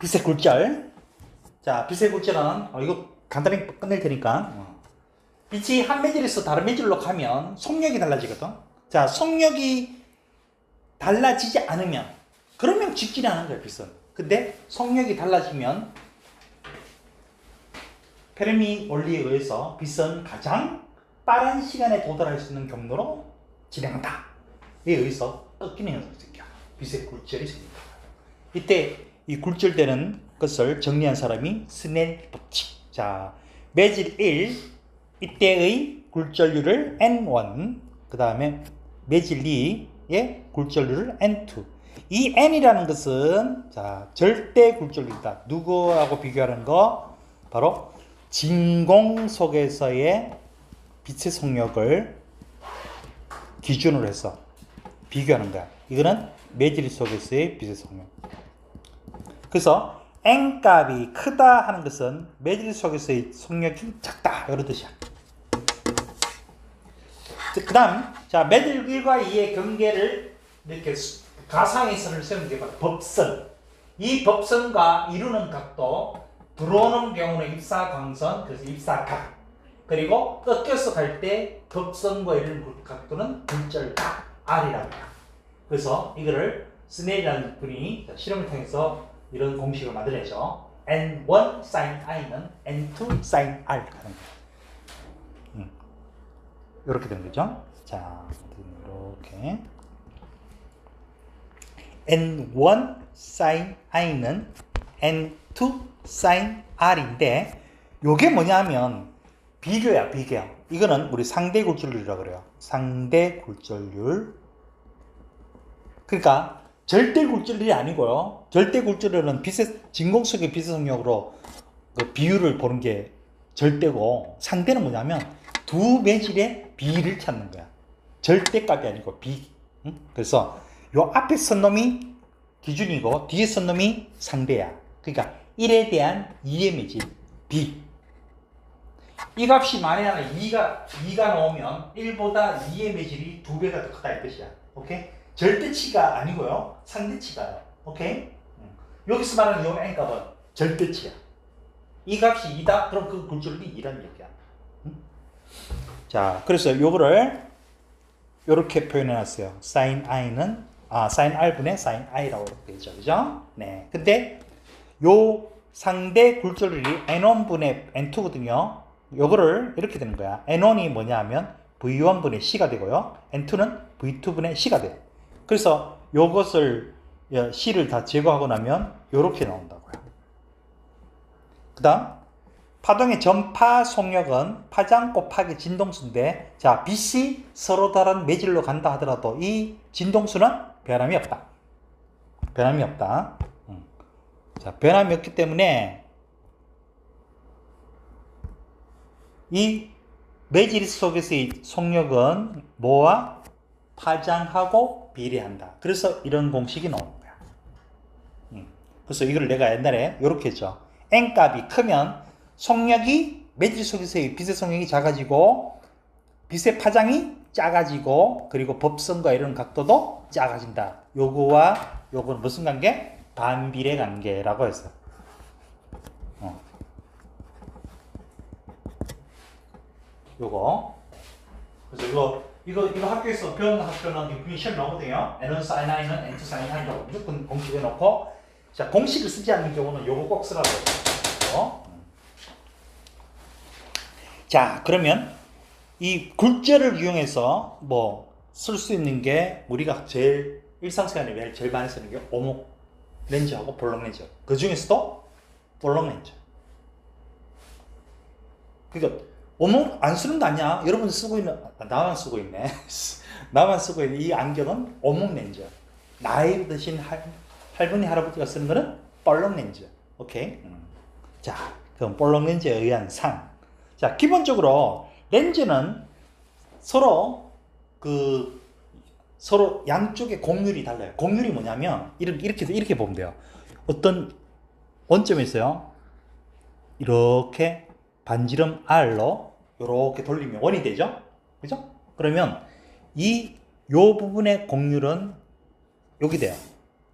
빛의 굴절. 자, 빛의 굴절은 이거 간단히 끝낼 테니까 빛이 한 매질에서 다른 매질로 가면 속력이 달라지거든. 자, 속력이 달라지지 않으면 그러면 직진이 하는 거야, 빛은. 근데 속력이 달라지면 페르미 원리에 의해서 빛은 가장 빠른 시간에 도달할 수 있는 경로로 진행한다. 에 의해서 꺾이는 현상이 생겨. 빛의 굴절이 생긴다. 이때 이 굴절되는 것을 정리한 사람이 스넬 법칙. 자, 매질 1 이때의 굴절률을 N1, 그 다음에 매질 2의 굴절률을 N2. 이 N이라는 것은 자, 절대 굴절률이다. 누구하고 비교하는 거? 바로 진공 속에서의 빛의 속력을 기준으로 해서 비교하는 거야. 이거는 매질 속에서의 빛의 속력. 그래서 N 값이 크다 하는 것은 매질 속에서의 속력이 작다 이런 뜻이야. 그 다음 자, 매질 1과 2의 경계를 이렇게 가상의 선을 세우는 게 바로 법선. 이 법선과 이루는 각도, 들어오는 경우는 입사광선, 그래서 입사각, 그리고 꺾여서 갈 때 법선과 이루는 각도는 굴절각 R이라고 해요. 그래서 이거를 스넬이라는 분이 실험을 통해서 이런 공식을 만들어내죠. N1 sin I는 N2 sin R 하는 거예요. 이렇게 되는 거죠. 자, 이렇게 N1 sin I는 N2 sin R인데 요게 뭐냐면 비교야, 비교. 이거는 우리 상대 굴절률이라고 그래요. 상대 굴절률. 그러니까 절대 굴절률이 아니고요. 절대 굴절률은 진공 속의 빛의 속력으로 그 비율을 보는 게 절대고, 상대는 뭐냐면 두 매질의 비를 찾는 거야. 절대값이 아니고 비. 응? 그래서 요 앞에 선 놈이 기준이고 뒤에 선 놈이 상대야. 그러니까 1에 대한 2의 매질 B. 이 값이 만약에 2가 나오면 1보다 2의 매질이 2배가 더 크다 이 뜻이야. 오케이? 절대치가 아니고요. 상대치가요. 오케이? 여기서 말하는 요 N값은 절대치야. 이 값이 2다? 그럼 그 굴절률이 2라는 얘기야. 자, 그래서 요거를 요렇게 표현해 놨어요. sin i는 sin r분의 sin i라고 되죠. 그죠? 네. 근데 요 상대 굴절률이 n1분의 n2거든요. 요거를 이렇게 되는 거야. n1이 뭐냐 하면 v1분의 c가 되고요. n2는 v2분의 c가 돼. 그래서 요것을 c를 다 제거하고 나면 요렇게 나온다고요. 그다음 파동의 전파 속력은 파장 곱하기 진동수인데, 자, 빛이 서로 다른 매질로 간다 하더라도 이 진동수는 변함이 없다. 변함이 없다. 자, 변함이 없기 때문에 이 매질 속에서의 속력은 뭐와 파장하고 비례한다. 그래서 이런 공식이 나오는 거야. 그래서 이걸 내가 옛날에 이렇게 했죠. N값이 크면 속력이 매질 속에서의 빛의 속력이 작아지고 빛의 파장이 작아지고 그리고 법선과 이런 각도도 작아진다. 요거와 요거는 무슨 관계? 반비례 관계라고 해서. 요거. 그래서 이거 학교에서 배우는 학교는 시험 나오거든요. N1 sin I는 N2 sin I라고 무조건 공식해 놓고, 자, 공식을 쓰지 않는 경우는 요거 꼭 쓰라고 해요. 자, 그러면 이 굴절을 이용해서 뭐 쓸 수 있는 게 우리가 제일 일상생활에 제일 많이 쓰는 게 오목 렌즈하고 볼록 렌즈. 그 중에서도 볼록 렌즈. 그러니까 오목 안 쓰는 거 아니야? 여러분 쓰고 있는, 나만 쓰고 있네. 나만 쓰고 있는 이 안경은 오목 렌즈. 나이 드신 할머니 할아버지가 쓰는 거는 볼록 렌즈. 오케이? 자, 그럼 볼록 렌즈에 의한 상. 자, 기본적으로 렌즈는 서로 서로 양쪽의 곡률이 달라요. 곡률이 뭐냐면 이렇게 보면 돼요. 어떤 원점에 있어요. 이렇게 반지름 R로 이렇게 돌리면 원이 되죠? 그죠? 그러면 요 부분의 곡률은 여기 돼요.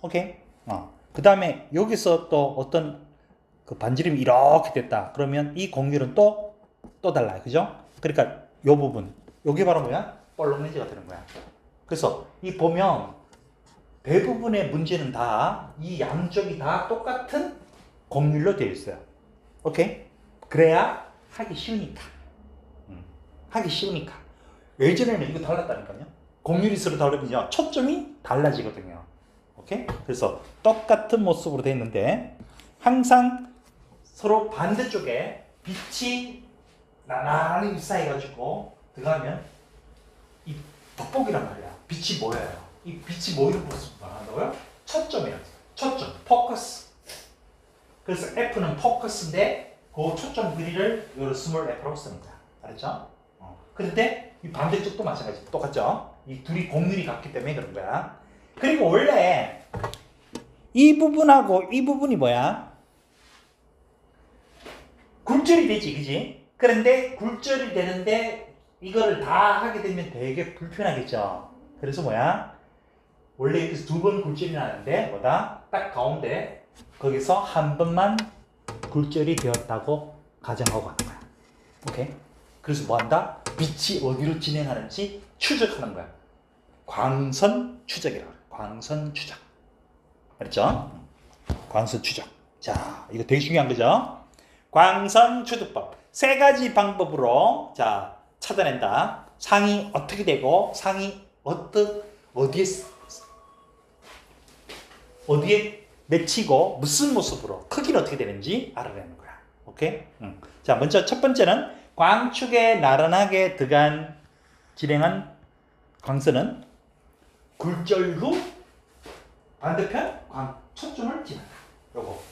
오케이? 그 다음에 여기서 또 어떤 그 반지름이 이렇게 됐다. 그러면 이 곡률은 또 달라요. 그죠? 그러니까 요 부분, 요게 바로 뭐야? 볼록 렌즈가 되는 거야. 그래서 이 보면 대부분의 문제는 다 이 양쪽이 다 똑같은 곡률로 되어 있어요. 오케이? 그래야 하기 쉬우니까. 하기 쉬우니까. 예전에는 이거 달랐다니까요. 곡률이 서로 다르면요. 초점이 달라지거든요. 오케이? 그래서 똑같은 모습으로 되어 있는데 항상 서로 반대쪽에 빛이 나란히 휩싸여가지고 들어가면 이 돋보기란 말이야. 빛이 모여요. 이 빛이 모이는 모습을 말한다고요? 초점이라고 해요. 초점, 포커스. 그래서 F는 포커스인데 그 초점 그리를 요 스몰 F라고 씁니다. 알았죠? 그런데 이 반대쪽도 마찬가지. 똑같죠? 이 둘이 곡률이 같기 때문에 그런 거야. 그리고 원래 이 부분하고 이 부분이 뭐야? 굴절이 되지, 그지? 그런데 굴절이 되는데 이거를 다 하게 되면 되게 불편하겠죠. 그래서 뭐야? 원래 여기서 두 번 굴절이 나는데 뭐다? 딱 가운데 거기서 한 번만 굴절이 되었다고 가정하고 가는 거야. 오케이? 그래서 뭐 한다? 빛이 어디로 진행하는지 추적하는 거야. 광선 추적이라고 그래. 광선 추적. 알았죠? 광선 추적. 자, 이거 되게 중요한 거죠? 광선 추적법. 세 가지 방법으로 자, 찾아낸다. 상이 어떻게 되고 상이 어디에 맺히고 무슨 모습으로 크기는 어떻게 되는지 알아내는 거야. 오케이? 자, 먼저 첫 번째는 광축에 나란하게 들어간 진행한 광선은 굴절 후 반대편 초점을 지나가. 요거.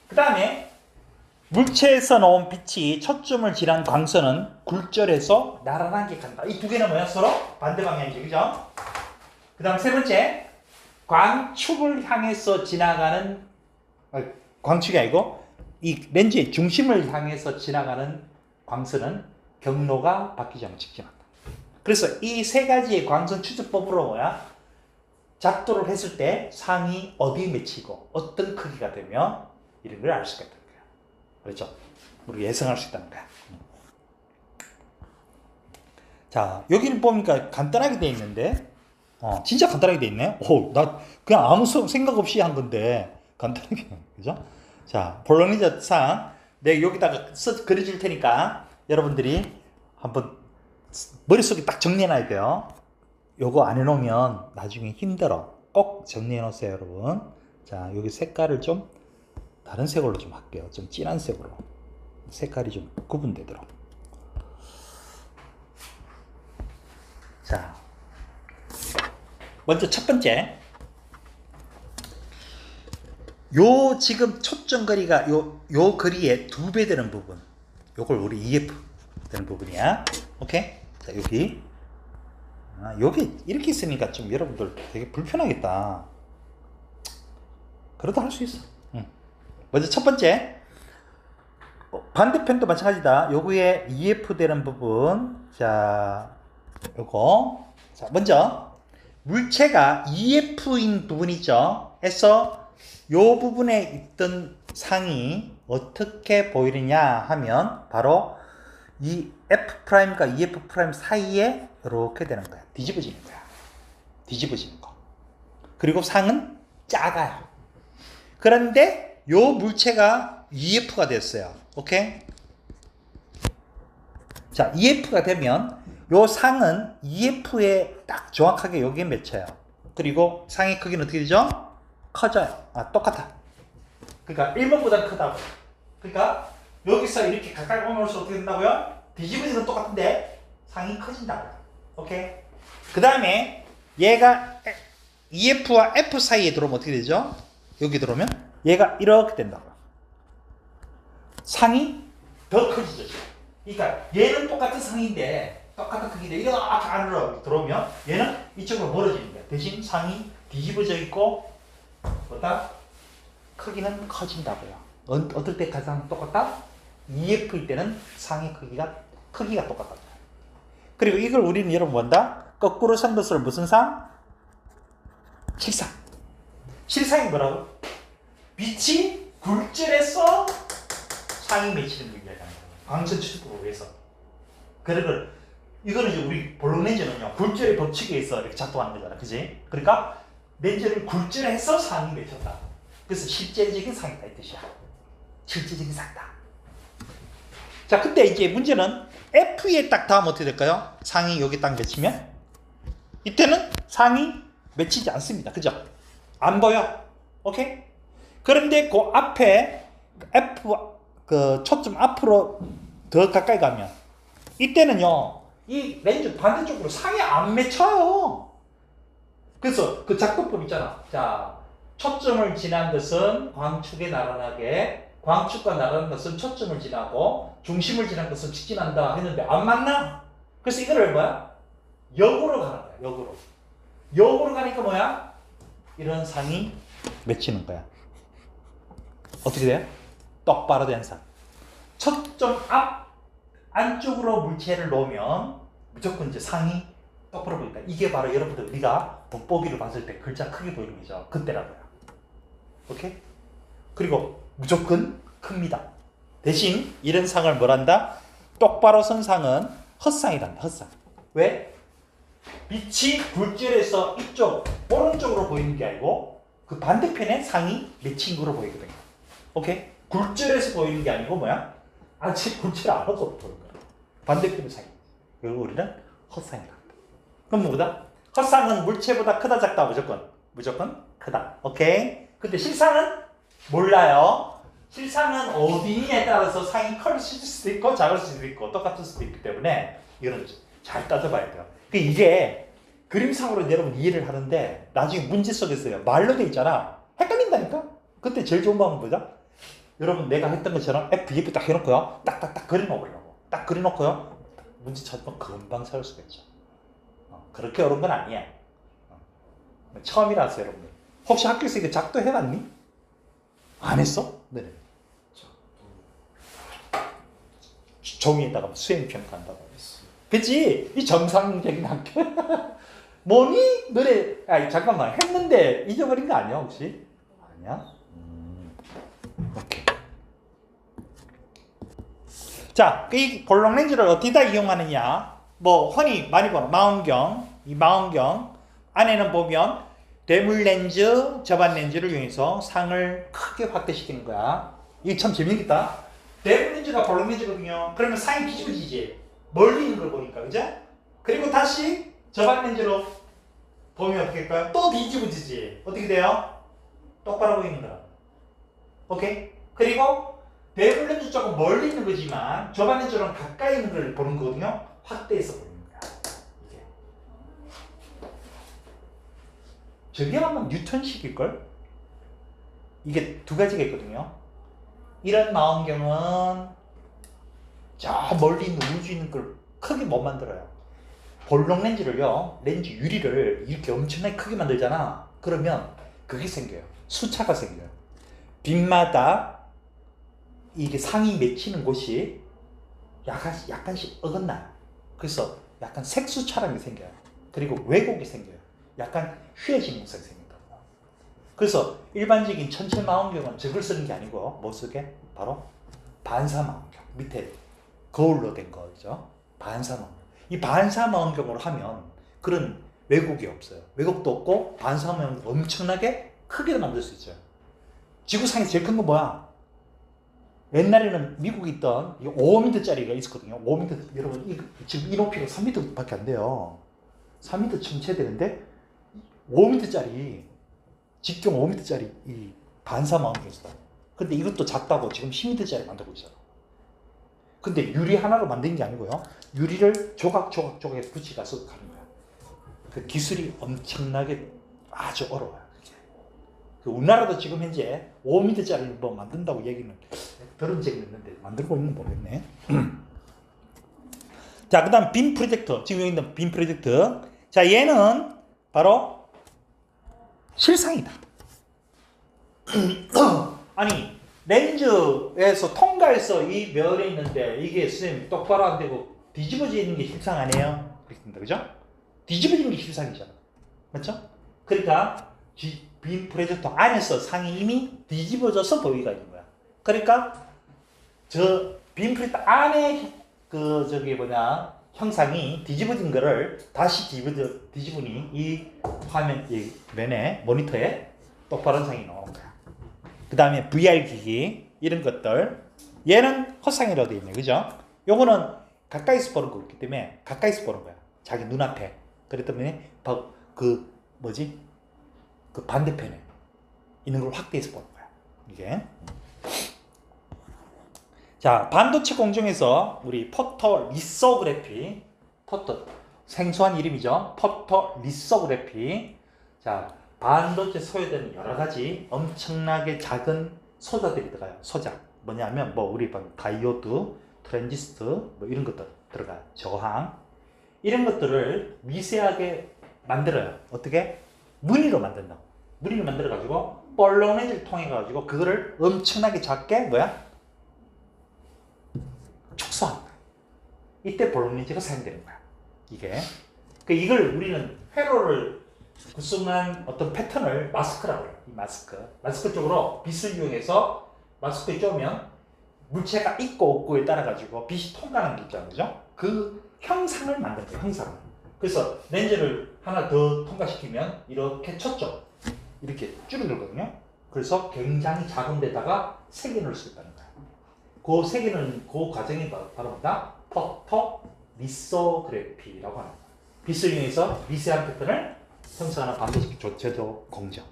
그 다음에 물체에서 나온 빛이 초점을 지난 광선은 굴절해서 나란하게 간다. 이 두 개는 뭐야? 서로 반대 방향이죠. 그죠? 그 다음 세 번째, 광축을 향해서 지나가는, 광축이 아니고, 이 렌즈의 중심을 향해서 지나가는 광선은 경로가 바뀌지 않고 직진한다. 그래서 이 세 가지의 광선 추적법으로 뭐야? 작도를 했을 때 상이 어디에 맺히고 어떤 크기가 되며 이런 걸 알 수가 있다는 거야. 그렇죠? 우리가 예상할 수 있다는 거야. 자, 여기를 보니까 간단하게 돼 있는데, 진짜 간단하게 돼 있네. 나 그냥 아무 생각 없이 한 건데 간단하게, 그죠? 자, 볼로니자 상 내가 여기다가 그려줄 테니까 여러분들이 한번 머릿속에 딱 정리해놔야 돼요. 요거 안 해놓으면 나중에 힘들어. 꼭 정리해놓으세요, 여러분. 자, 여기 색깔을 좀 다른 색으로 좀 할게요. 좀 진한 색으로. 색깔이 좀 구분되도록. 자, 먼저 첫 번째. 요 지금 초점 거리가 요 거리의 2배 되는 부분. 요걸 우리 EF 되는 부분이야. 오케이? 자, 여기. 여기 이렇게 있으니까 좀 여러분들 되게 불편하겠다. 그래도 할 수 있어. 먼저 첫 번째. 반대편도 마찬가지다. 요거에 EF 되는 부분. 자, 요거. 자, 먼저 물체가 EF인 부분 있죠? 해서 요 부분에 있던 상이 어떻게 보이느냐 하면 바로 이 F'과 EF' 사이에 이렇게 되는 거야. 뒤집어지는 거야. 뒤집어지는 거. 그리고 상은 작아요. 그런데 요 물체가 EF가 됐어요. 오케이? 자, EF가 되면 요 상은 EF에 딱 정확하게 여기에 맺혀요. 그리고 상의 크기는 어떻게 되죠? 커져요. 똑같아. 그러니까 1번보다 크다고. 그러니까 여기서 이렇게 가까이 오면서 어떻게 된다고요? 뒤집어지는 똑같은데 상이 커진다고요. 오케이? 그 다음에 얘가 EF와 F 사이에 들어오면 어떻게 되죠? 여기 들어오면 얘가 이렇게 된다고요. 상이 더 커지죠. 그러니까 얘는 똑같은 상인데 똑같은 크기인데 이렇게 안으로 들어오면 얘는 이쪽으로 멀어지는 거야. 대신 상이 뒤집어져 있고 보다 크기는 커진다고요. 어떨 때 가장 똑같다? EF일 때는 상의 크기가 똑같다. 그리고 이걸 우리는 여러분 뭔다? 거꾸로 선 것을 무슨 상? 실상. 실상이 뭐라고? 빛이 굴절해서 상이 맺히는 걸 이야기하는 거예요. 광선 출구로 위해서. 그리고 이거는 이제 우리 볼록 렌즈는요, 굴절의 법칙에 의해서 이렇게 작동하는 거잖아, 그지? 그러니까 렌즈를 굴절해서 상이 맺혔다. 그래서 실제적인 상이다 이 뜻이야. 실제적인 상이다. 자, 근데 이제 문제는 F에 딱 닿으면 어떻게 될까요? 상이 여기 딱 맺히면 이때는 상이 맺히지 않습니다. 그죠? 안 보여. 오케이? 그런데 그 앞에 F 그 초점 앞으로 더 가까이 가면 이때는요, 이 렌즈 반대쪽으로 상이 안 맺혀요. 그래서 그 작동법 있잖아. 자, 초점을 지난 것은 광축에 나란하게, 광축과 나란한 것은 초점을 지나고, 중심을 지난 것은 직진한다 했는데 안 맞나? 그래서 이거를 뭐야? 역으로 가는 거야. 역으로. 역으로 가니까 뭐야? 이런 상이 맺히는 거야. 어떻게 돼요? 똑바로 된 상. 초점 앞 안쪽으로 물체를 놓으면 무조건 이제 상이 똑바로 보인다. 이게 바로 여러분들 우리가 돋보기를 봤을 때 글자 크게 보이는 거죠. 그때라고요. 오케이? 그리고 무조건 큽니다. 대신 이런 상을 뭐란다? 똑바로 선 상은 헛상이란다. 헛상. 왜? 빛이 굴절해서 이쪽 오른쪽으로 보이는 게 아니고 그 반대편에 상이 맺힌 거로 보이거든요. 오케이? 굴절해서 보이는 게 아니고 뭐야? 아직 굴절 안 하고 보이는 거야. 반대편의 상이. 그리고 우리는 헛상이다. 그럼 뭐다? 헛상은 물체보다 크다 작다 무조건 크다. 오케이? 근데 실상은 몰라요. 실상은 어디냐에 따라서 상이 클 수도 있고 작을 수도 있고 똑같을 수도 있기 때문에 이거는 잘 따져봐야 돼요. 이게 그림상으로 여러분 이해를 하는데 나중에 문제 속에서요, 말로 돼 있잖아. 헷갈린다니까? 그때 제일 좋은 방법은 뭐죠? 여러분 내가 했던 것처럼 FF 딱 해놓고요, 딱딱딱 그려놓으려고. 딱 그려놓고요, 문제 찾으면 금방 찾을 수가 있죠. 그렇게 어려운 건 아니야. 처음이라서 여러분들. 혹시 학교에서 이거 작도 해봤니? 안 했어? 네. 종이에다가 수행평 간다고 했어. 그치? 이 정상적인 학교. 뭐니? 너네, 아 잠깐만. 했는데 잊어버린 거 아니야, 혹시? 아니야? 오케이. 자, 이 볼록 렌즈를 어디다 이용하느냐? 뭐 흔히 많이 보는 망원경, 이 망원경 안에는 보면 대물 렌즈, 접안 렌즈를 이용해서 상을 크게 확대시키는 거야. 이게 참 재밌겠다. 대물 렌즈가 볼록 렌즈거든요. 그러면 상이 뒤집어지지. 멀리 있는 걸 보니까, 그죠? 그리고 다시 접안 렌즈로 보면 어떻게 할까요? 또 뒤집어지지. 어떻게 돼요? 똑바로 보이는 거야. 오케이? 그리고 대물 렌즈 조금 멀리 있는 거지만 접안 렌즈랑 가까이 있는 걸 보는 거거든요. 확대해서 보이는 거야. 이게. 저게 아마 뉴턴식일걸? 이게 두 가지가 있거든요. 이런 망원경은 저 멀리 있는 우주 있는 걸 크게 못 만들어요. 볼록 렌즈를요, 렌즈 유리를 이렇게 엄청나게 크게 만들잖아. 그러면 그게 생겨요. 수차가 생겨요. 빛마다 이게 상이 맺히는 곳이 약간씩 어긋나요. 그래서 약간 색수차라는 게 생겨요. 그리고 왜곡이 생겨요. 약간 휘어진 모습이 생긴다. 그래서 일반적인 천체 망원경은 저걸 쓰는 게 아니고 뭐 쓰게? 바로 반사 망원경. 밑에 거울로 된 거죠. 반사 망원경. 이 반사 망원경으로 하면 그런 왜곡이 없어요. 왜곡도 없고 반사 망원경 엄청나게 크게 만들 수 있어요. 지구상에서 제일 큰 건 뭐야? 옛날에는 미국에 있던 5m짜리가 있었거든요. 5m, 여러분, 지금 이 높이가 3m밖에 안 돼요. 3m 첨체되는데 5m짜리, 직경 5m짜리 이 반사 망원경이 있어요. 근데 이것도 작다고 지금 10m짜리 만들고 있어요. 근데 유리 하나로 만든 게 아니고요. 유리를 조각조각에 붙여가서 가는 거야. 그 기술이 엄청나게 아주 어려워요. 그 우리나라도 지금 현재 5m짜리를 뭐 만든다고 얘기는 들은 적이 있는데 만들고 있는 모르겠네. 자, 그 다음 빔 프로젝터. 지금 여기 있는 빔 프로젝터. 자, 얘는 바로 실상이다. 아니, 렌즈에서 통과해서 이 면에 있는데 이게 선생님 똑바로 안 되고 뒤집어지는 게 실상 아니에요? 그렇습니다. 그죠? 뒤집어지는 게 실상이잖아. 맞죠? 그러니까 빔 프로젝터 안에서 상이 이미 뒤집어져서 보이가 있는 거야. 그러니까 저 빔 프로젝터 안에 그 저기 뭐냐 형상이 뒤집어진 거를 다시 뒤집으니 이 화면 이 면에 모니터에 똑바른 상이 나오는 거야. 그 다음에 VR 기기 이런 것들 얘는 헛상이라고 되어 있네, 그죠? 요거는 가까이서 보는 거기 때문에 가까이서 보는 거야. 자기 눈앞에. 그렇기 때문에 그 뭐지? 그 반대편에 있는 걸 확대해서 보는 거야. 이게. 자, 반도체 공정에서 우리 포토 리소그래피, 생소한 이름이죠. 포토 리소그래피. 자, 반도체 소요되는 여러 가지 엄청나게 작은 소자들이 들어가요. 소자. 뭐냐면 뭐 우리 다이오드, 트랜지스터 뭐 이런 것들 들어가요. 저항. 이런 것들을 미세하게 만들어요. 어떻게? 무늬로 만든다고. 무늬로 만들어 가지고 볼로네즈를 통해 가지고 그거를 엄청나게 작게 뭐야? 축소한다. 이때 볼로네즈가 사용되는 거야. 이게. 이걸 우리는 회로를 구성한 어떤 패턴을 마스크라고 해요. 이 마스크 쪽으로 빛을 이용해서 마스크에 쪼면 물체가 있고 없고에 따라 가지고 빛이 통과하는 게 있잖아요. 그죠? 그 형상을 만드는 거예요. 형상을. 그래서 렌즈를 하나 더 통과시키면 이렇게 쳤죠. 이렇게 줄어들거든요. 그래서 굉장히 작은 데다가 색이 넣을 수 있다는 거예요. 그 색이 넣는 그 과정이 바로 뭐다? 포토 리소그래피라고 하는 거예요. 빛을 이용해서 미세한 패턴을 형성하는 반도체 제조 공정.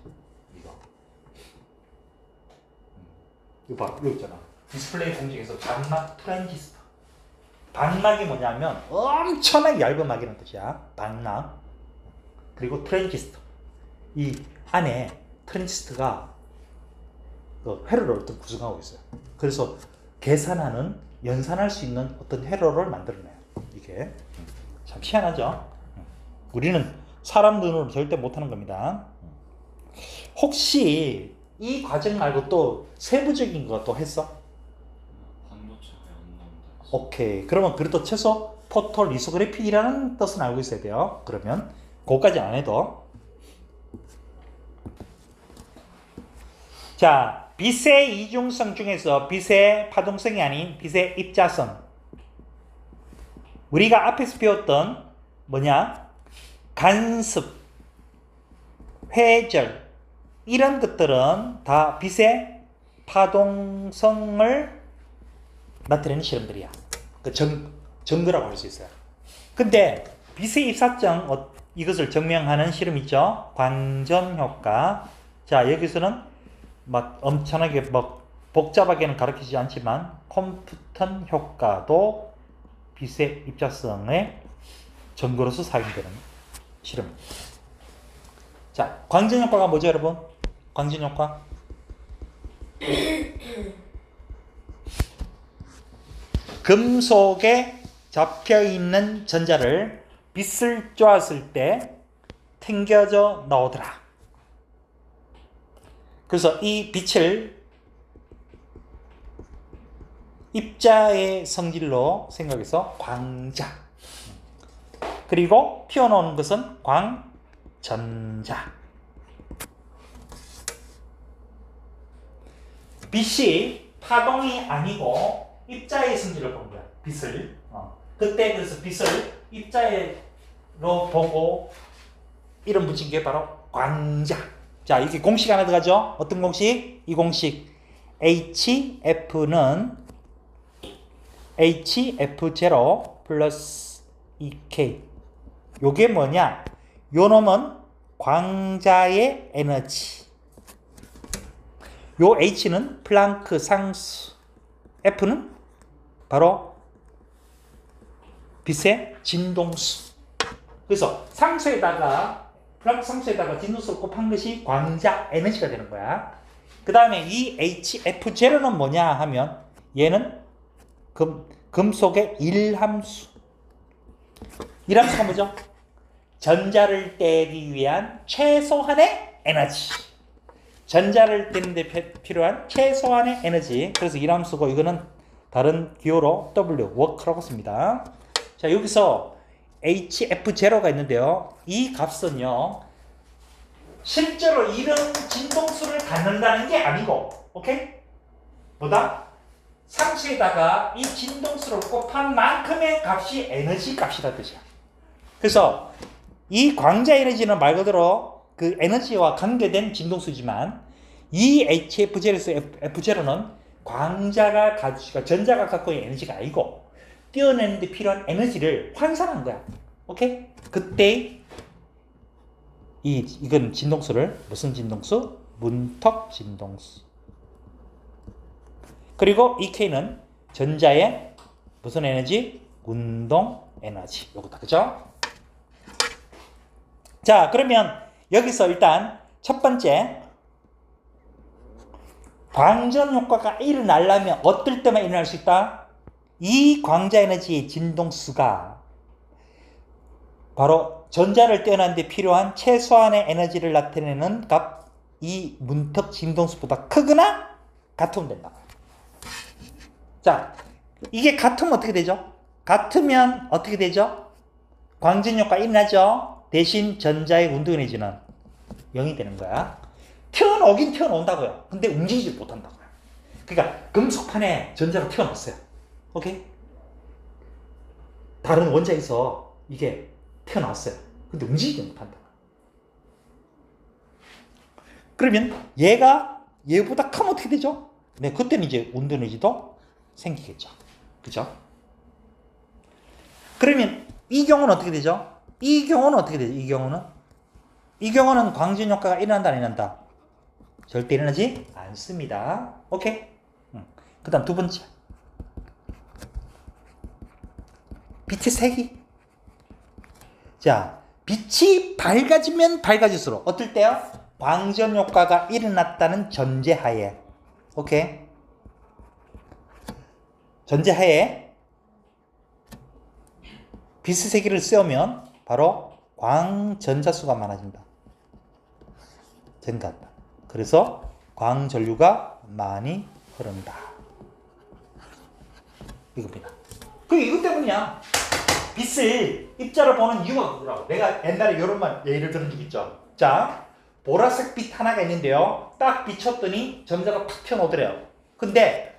이거 봐, 이거 있잖아. 디스플레이 공정에서 반막 트랜지스터. 반막이 뭐냐면 엄청나게 얇은 막이라는 뜻이야. 반막. 그리고 트랜지스터. 이 안에 트랜지스터가 그 회로를 어떤 구성하고 있어요. 그래서 계산하는, 연산할 수 있는 어떤 회로를 만들어내요. 이게 참 희한하죠. 우리는 사람 눈으로 절대 못하는 겁니다. 혹시 이 과정 말고 또 세부적인 거 또 했어? 반도체가 안 나온다. 오케이. 그러면 그래도 최소 포토 리소그래피라는 뜻은 알고 있어야 돼요. 그러면 그거까지 안 해도. 자, 빛의 이중성 중에서 빛의 파동성이 아닌 빛의 입자성. 우리가 앞에서 배웠던 뭐냐? 간섭, 회절 이런 것들은 다 빛의 파동성을 나타내는 실험들이야. 그 증거라고 할 수 있어요. 근데 빛의 입사점 이것을 증명하는 실험 있죠. 광전 효과. 자, 여기서는 막 엄청나게 막 복잡하게는 가르치지 않지만 콤프턴 효과도 빛의 입자성의 증거로서 사용되는 실험입니다. 자, 광전 효과가 뭐죠, 여러분? 광전 효과. 금속에 잡혀 있는 전자를 빛을 쬐었을 때 튕겨져 나오더라. 그래서 이 빛을 입자의 성질로 생각해서 광자. 그리고 튀어나오는 것은 광전자. 빛이 파동이 아니고 입자의 성질을 본 거야. 빛을. 그때 그래서 빛을 입자로 보고 이름 붙인 게 바로 광자. 자, 이게 공식 하나 들어가죠? 어떤 공식? 이 공식. HF는 HF0 플러스 EK. 요게 뭐냐? 요 놈은 광자의 에너지. 요 H는 플랑크 상수. F는 바로 빛의 진동수. 그래서 플랑크 상수에다가 진동수를 곱한 것이 광자 에너지가 되는 거야. 그 다음에 이 HF0는 뭐냐 하면 얘는 금속의 일함수. 일함수가 뭐죠? 전자를 떼기 위한 최소한의 에너지. 전자를 떼는 데 필요한 최소한의 에너지. 그래서 일함수고 이거는 다른 기호로 W, 워크라고 씁니다. 자, 여기서 HF0가 있는데요. 이 값은요. 실제로 이런 진동수를 갖는다는 게 아니고, 오케이? 뭐다? 상수에다가 이 진동수를 곱한 만큼의 값이 에너지 값이라 뜻이야. 그래서 이 광자 에너지는 말 그대로 그 에너지와 관계된 진동수지만 이 HF제에서 F0는 광자가 전자가 갖고 있는 에너지가 아니고 띄어내는데 필요한 에너지를 환산한 거야. 오케이? 그때 이건 진동수를 무슨 진동수? 문턱 진동수. 그리고 이 K는 전자의 무슨 에너지? 운동 에너지. 요거다. 그죠? 자, 그러면 여기서 일단 첫 번째 광전 효과가 일어나려면 어떨 때만 일어날 수 있다? 이 광자 에너지의 진동수가 바로 전자를 떼어내는 데 필요한 최소한의 에너지를 나타내는 값, 이 문턱 진동수보다 크거나 같으면 된다. 자, 이게 같으면 어떻게 되죠? 같으면 어떻게 되죠? 광전 효과 일어나죠? 대신 전자의 운동 에너지는 0이 되는 거야. 튀어나오긴 튀어나온다고요. 근데 움직이지 못한다고요. 그러니까 금속판에 전자가 튀어나왔어요. 오케이? 다른 원자에서 이게 튀어나왔어요. 근데 움직이지 못한다. 그러면 얘보다 크면 어떻게 되죠? 네, 그때는 이제 운동 에너지도 생기겠죠. 그죠? 그러면 이 경우는 어떻게 되죠? 이 경우는 어떻게 되죠? 이 경우는 광전 효과가 일어난다 안 일어난다? 절대 일어나지 않습니다. 오케이? 그 다음 두 번째. 빛의 색이. 자, 빛이 밝아지면 밝아질수록 어떨 때요? 광전 효과가 일어났다는 전제하에. 오케이? 전제하에 빛의 세기를 쐬우면 바로 광전자수가 많아진다. 증가한다. 그래서 광전류가 많이 흐른다. 이겁니다. 이것 때문이야. 빛을 입자로 보는 이유가 그거라고. 내가 옛날에 이런 예를 들은 적 있죠. 자, 보라색 빛 하나가 있는데요. 딱 비췄더니 전자가 탁 튀어나오더래요. 근데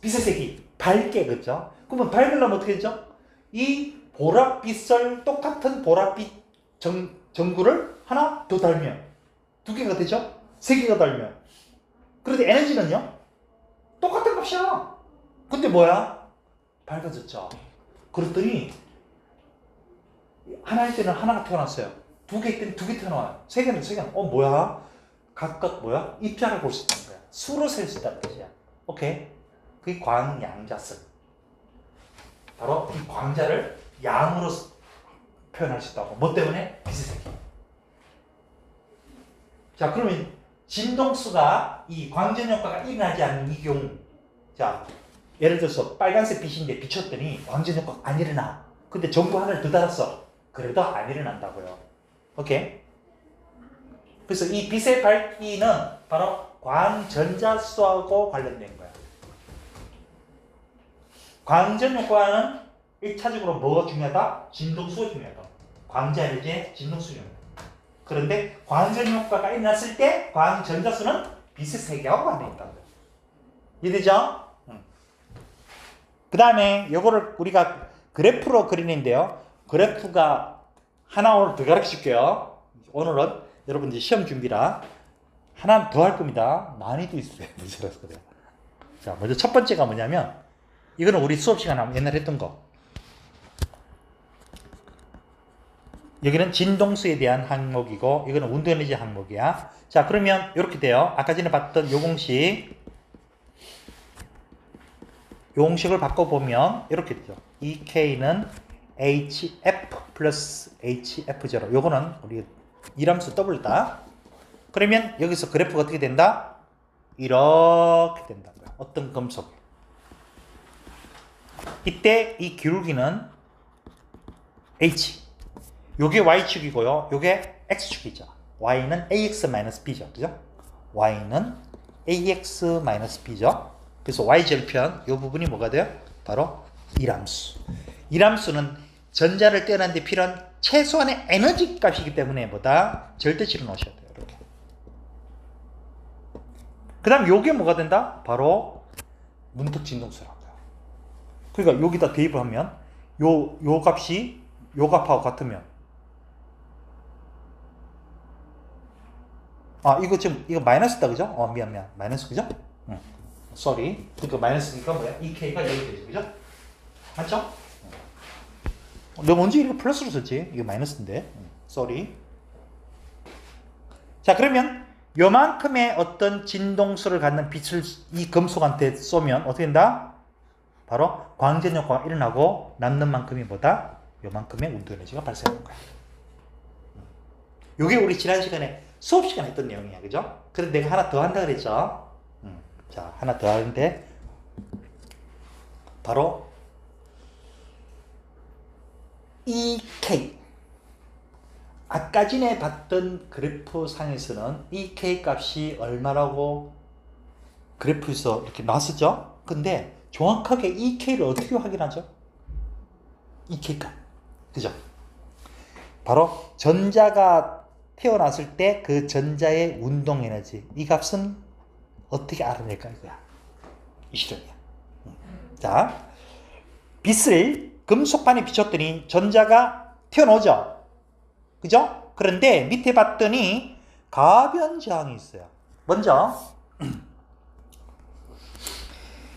빛의 색이 밝게, 그렇죠? 그러면 밝으려면 어떻게 되죠? 이 보랏빛을 똑같은 보랏빛 전구를 하나 더 달면 두 개가 되죠? 세 개가 달면. 그런데 에너지는요? 똑같은 값이야. 근데 뭐야? 밝아졌죠. 그랬더니 하나일 때는 하나가 태어났어요. 두 개일 때는 두 개 태어나와요. 세 개는 세 개는. 뭐야? 각각 뭐야? 입자를 볼 수 있다는 거야. 수로 셀 수 있다는 뜻이야. 오케이? 그게 광양자성. 바로 이 광자를 양으로 표현할 수 있다고. 뭐 때문에? 빛의 세기. 자, 그러면 진동수가 이 광전 효과가 일어나지 않는 이 경우, 자, 예를 들어서 빨간색 빛인데 비췄더니 광전 효과가 안 일어나. 근데 전구 하나를 더 달았어. 그래도 안 일어난다고요. 오케이? 그래서 이 빛의 밝기는 바로 광전자수하고 관련된 거야. 광전 효과는 1차적으로 뭐가 중요하다? 진동수가 중요하다. 광자 에너지의 진동수 중요하다. 그런데 광전 효과가 일어났을 때 광전자수는 빛의 세기하고 관련있다. 이해되죠? 그 다음에 요거를 우리가 그래프로 그리는데요. 그래프가 하나 오늘 더 가르쳐 줄게요. 오늘은 여러분 이제 시험 준비라 하나 더 할 겁니다. 많이도 있어요. 문제라서 그래요. 자, 먼저 첫 번째가 뭐냐면 이거는 우리 수업 시간에 옛날에 했던 거. 여기는 진동수에 대한 항목이고 이거는 운동에너지 항목이야. 자, 그러면 이렇게 돼요. 아까 전에 봤던 요 공식을 바꿔보면 이렇게 되죠. EK는 HF 플러스 HF0. 요거는 우리 이함수 W다. 그러면 여기서 그래프가 어떻게 된다? 이렇게 된다고요. 어떤 금속. 이때 이 기울기는 H. 요게 Y축이고요. 요게 X축이죠. Y는 AX-B죠. 그죠? Y는 AX-B죠. 그래서 Y절편 요 부분이 뭐가 돼요? 바로 일함수. 일함수는 전자를 떼어내는 데 필요한 최소한의 에너지 값이기 때문에 뭐다? 절대치로 넣으셔야 돼요. 이렇게. 그 다음 요게 뭐가 된다? 바로 문득 진동수라고요. 그러니까 여기다 대입을 하면 요 값이 요 값하고 같으면 이거 지금 이거 마이너스다 그죠? 미안 마이너스 그죠? 응. sorry. 그러니까 마이너스니까 뭐야? 이 k가 여기 되죠 그죠? 맞죠? 너 먼저 이거 플러스로 썼지? 이거 마이너스인데. sorry. 자 그러면 요만큼의 어떤 진동수를 갖는 빛을 이 금속한테 쏘면 어떻게 된다? 바로 광전 효과가 일어나고 남는 만큼이 뭐다? 요만큼의 운동 에너지가 발생하는 거야. 요게 우리 지난 시간에 수업 시간에 했던 내용이야. 그죠? 그래서 내가 하나 더 한다 그랬죠? 자, 하나 더 하는데 바로 EK. 아까 전에 봤던 그래프 상에서는 EK 값이 얼마라고 그래프에서 이렇게 나왔었죠? 근데 정확하게 EK를 어떻게 확인하죠? EK 값. 그죠? 바로 전자가 태어났을 때 그 전자의 운동 에너지. 이 값은 어떻게 알아낼까 이거야. 이 실험이야. 자, 빛을 금속판에 비췄더니 전자가 튀어나오죠. 그죠? 그런데 밑에 봤더니 가변 저항이 있어요. 먼저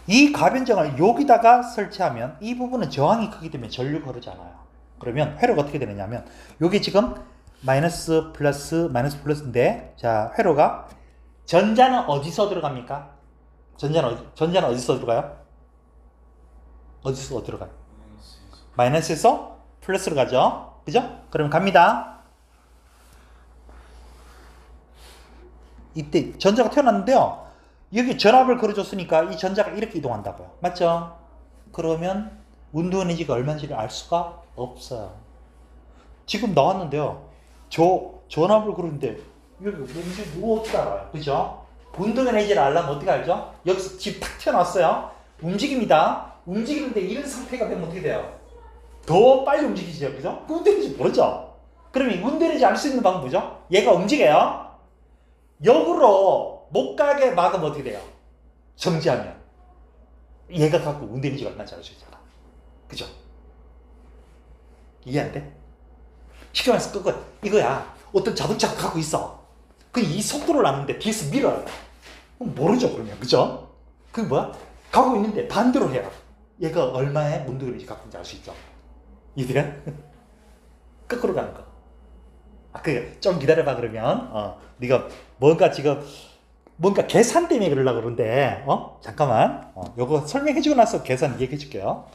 이 가변 저항을 여기다가 설치하면 이 부분은 저항이 크기 때문에 전류가 흐르지 않아요. 그러면 회로가 어떻게 되느냐면 여기 지금 마이너스 플러스 플러스인데 자 회로가 전자는 어디서 들어갑니까? 전자는 어디서 들어가요? 어디서 들어가요? 마이너스에서 플러스로 가죠. 그죠? 그럼 갑니다. 이때 전자가 태어났는데요. 여기 전압을 걸어줬으니까 이 전자가 이렇게 이동한다고요. 맞죠? 그러면 운동 에너지가 얼마인지를 알 수가 없어요. 지금 나왔는데요. 전압을 걸었는데 여기 뭔지 누구 어떻게 알아요? 그죠? 운동 에너지를 알려면 어떻게 알죠? 여기서 지금 탁 튀어나왔어요. 움직입니다. 움직이는데 이런 상태가 되면 어떻게 돼요? 더 빨리 움직이죠. 그죠? 그 운동 에너지 모르죠? 그러면 운동 에너지 알 수 있는 방법은 뭐죠? 얘가 움직여요. 역으로 못 가게 막으면 어떻게 돼요? 정지하면 얘가 갖고 운동 에너지가 얼마인지 알 수 있잖아. 그죠? 이해 안 돼? 쉽게 말해서 이거야. 어떤 자동차가 갖고 있어. 이 속도를 아는데 뒤에서 밀어요. 그럼 모르죠, 그러면. 그죠? 그게 뭐야? 가고 있는데 반대로 해요. 얘가 얼마의 운동 에너지 갖고 있는지 알 수 있죠. 이해돼? 거꾸로 가는 거. 좀 기다려봐, 그러면. 네가 뭔가 계산 때문에 그러려고 그러는데, 잠깐만. 요거 설명해주고 나서 계산 얘기해줄게요.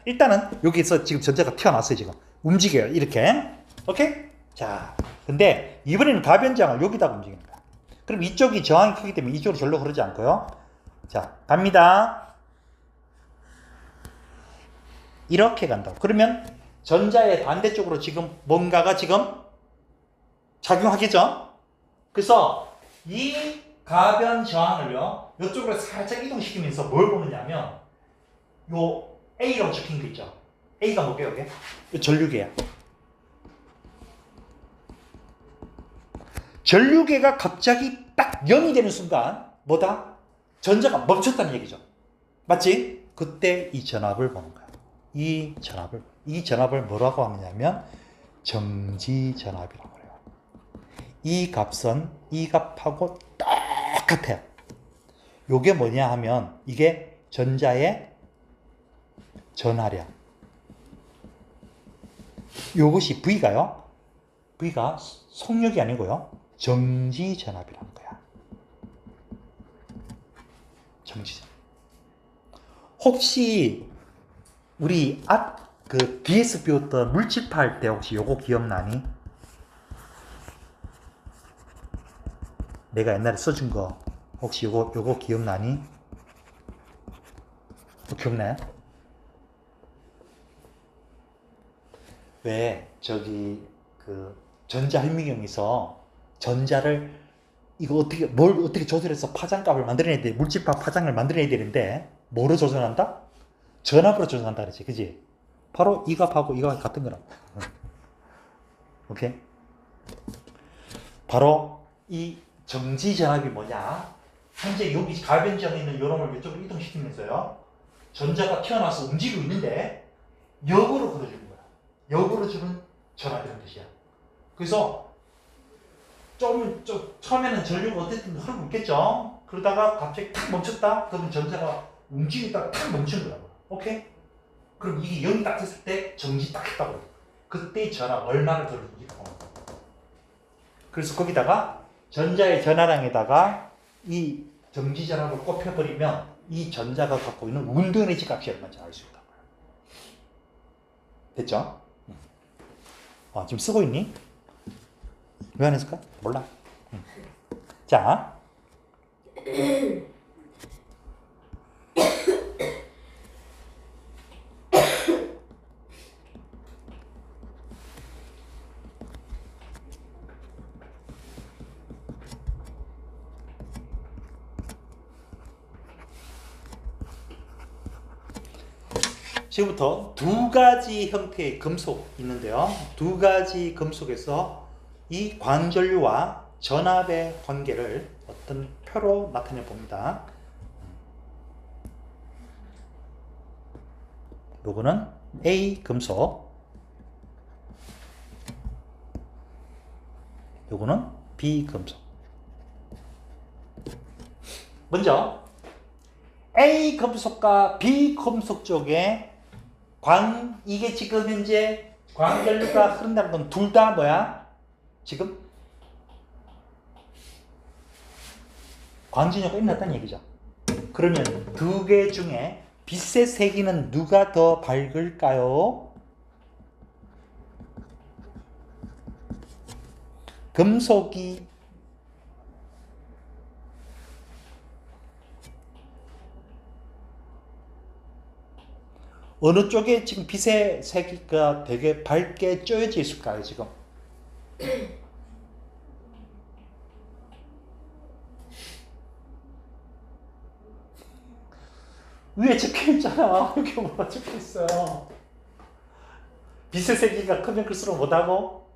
일단은 여기서 지금 전자가 튀어나왔어요, 지금. 움직여요, 이렇게. 오케이? 자, 근데 이번에는 가변저항을 여기다가 움직이는 거야. 그럼 이쪽이 저항이 크기 때문에 이쪽으로 절로 흐르지 않고요. 자, 갑니다. 이렇게 간다고. 그러면 전자의 반대쪽으로 지금 뭔가가 지금 작용하겠죠? 그래서 이 가변 저항을요, 이쪽으로 살짝 이동시키면서 뭘 보느냐면, 요 A라고 적힌 거 있죠? A가 뭐게요, 이게? 전류계야. 전류계가 갑자기 딱 0이 되는 순간, 뭐다? 전자가 멈췄다는 얘기죠. 맞지? 그때 이 전압을 보는 거야. 이 전압을 뭐라고 하느냐면, 정지 전압이라고 해요. 이 값은 이 값하고 똑같아요. 요게 뭐냐 하면, 이게 전자의 전하량. 요것이 V가요. V가 속력이 아니고요. 정지 전압이라는 거야. 정지 전압. 혹시 우리 뒤에서 배웠던 물질파 할 때 혹시 요거 기억나니? 내가 옛날에 써준 거 혹시 요거 기억나니? 기억나요? 왜 전자현미경에서 전자를 뭘 어떻게 조절해서 파장값을 만들어내야 돼? 물질파 파장을 만들어내야 되는데 뭐로 조절한다? 전압으로 조절한다 그랬지, 그지? 바로 이 값하고 이 값이 같은 거라고. 오케이? 바로 이 정지 전압이 뭐냐? 현재 여기 가변지형에 있는 요놈을 이쪽으로 이동시키면서요. 전자가 튀어나와서 움직이고 있는데 역으로 걸어주는 거야. 역으로 주는 전압이라는 뜻이야. 그래서 좀 처음에는 전류가 어쨌든 흐르고 있겠죠. 그러다가 갑자기 탁 멈췄다. 그러면 전자가 움직이다가 탁 멈추는 거라고. 오케이? 그럼 이게 0이 딱 됐을 때 정지 딱 했다고. 그때 전압 얼마를 들어주는지 보는 거야. 그래서 거기다가 전자의 전하량에다가 이 정지 전압을 곱해버리면 이 전자가 갖고 있는 운동 에너지 값이 얼마인지 알 수 있다고요. 됐죠? 지금 쓰고 있니? 왜 안 했을까? 몰라. 자. 지금부터 두 가지 형태의 금속 있는데요. 두 가지 금속에서 이 광전류와 전압의 관계를 어떤 표로 나타내 봅니다. 요거는 A 금속, 요거는 B 금속. 먼저 A 금속과 B 금속 쪽에 이게 지금 현재 광전류가 흐른다는 건 둘 다 뭐야? 지금 광전류가 일어났다는 얘기죠. 그러면 두 개 중에 빛의 세기는 누가 더 밝을까요? 금속이 어느 쪽에 지금 빛의 세기가 되게 밝게 쪼여져 있을까요, 지금? 위에 적혀 있잖아. 이렇게 뭐가 적혀 있어요. 빛의 세기가 크면 클수록 뭐다고?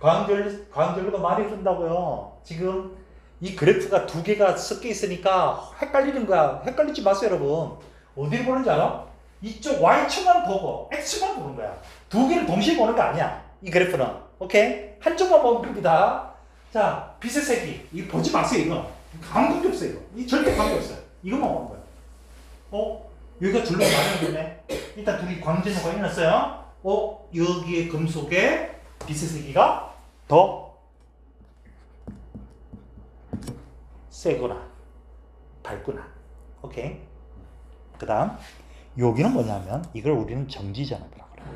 광전류가 많이 흐른다고요. 지금 이 그래프가 두 개가 섞여 있으니까 헷갈리는 거야. 헷갈리지 마세요, 여러분. 어디를 보는지 알아? 이쪽 Y축만 보고 X축만 보는 거야. 두 개를 동시에 보는 거 아니야. 이 그래프는. 오케이? 한쪽만 보면 됩니다. 자, 빛의 세기. 이거 보지 마세요, 이거. 관계 없어요, 이거. 이 절대 관계 없어요. 이것만 보는 거야. 여기가 둘로 나뉘었네. 일단 둘이 광전류가 일어났어요. 여기에 금속에 빛의 세기가 더 세구나. 밝구나. 오케이? 그 다음 여기는 뭐냐면 이걸 우리는 정지전압이라고 그래요.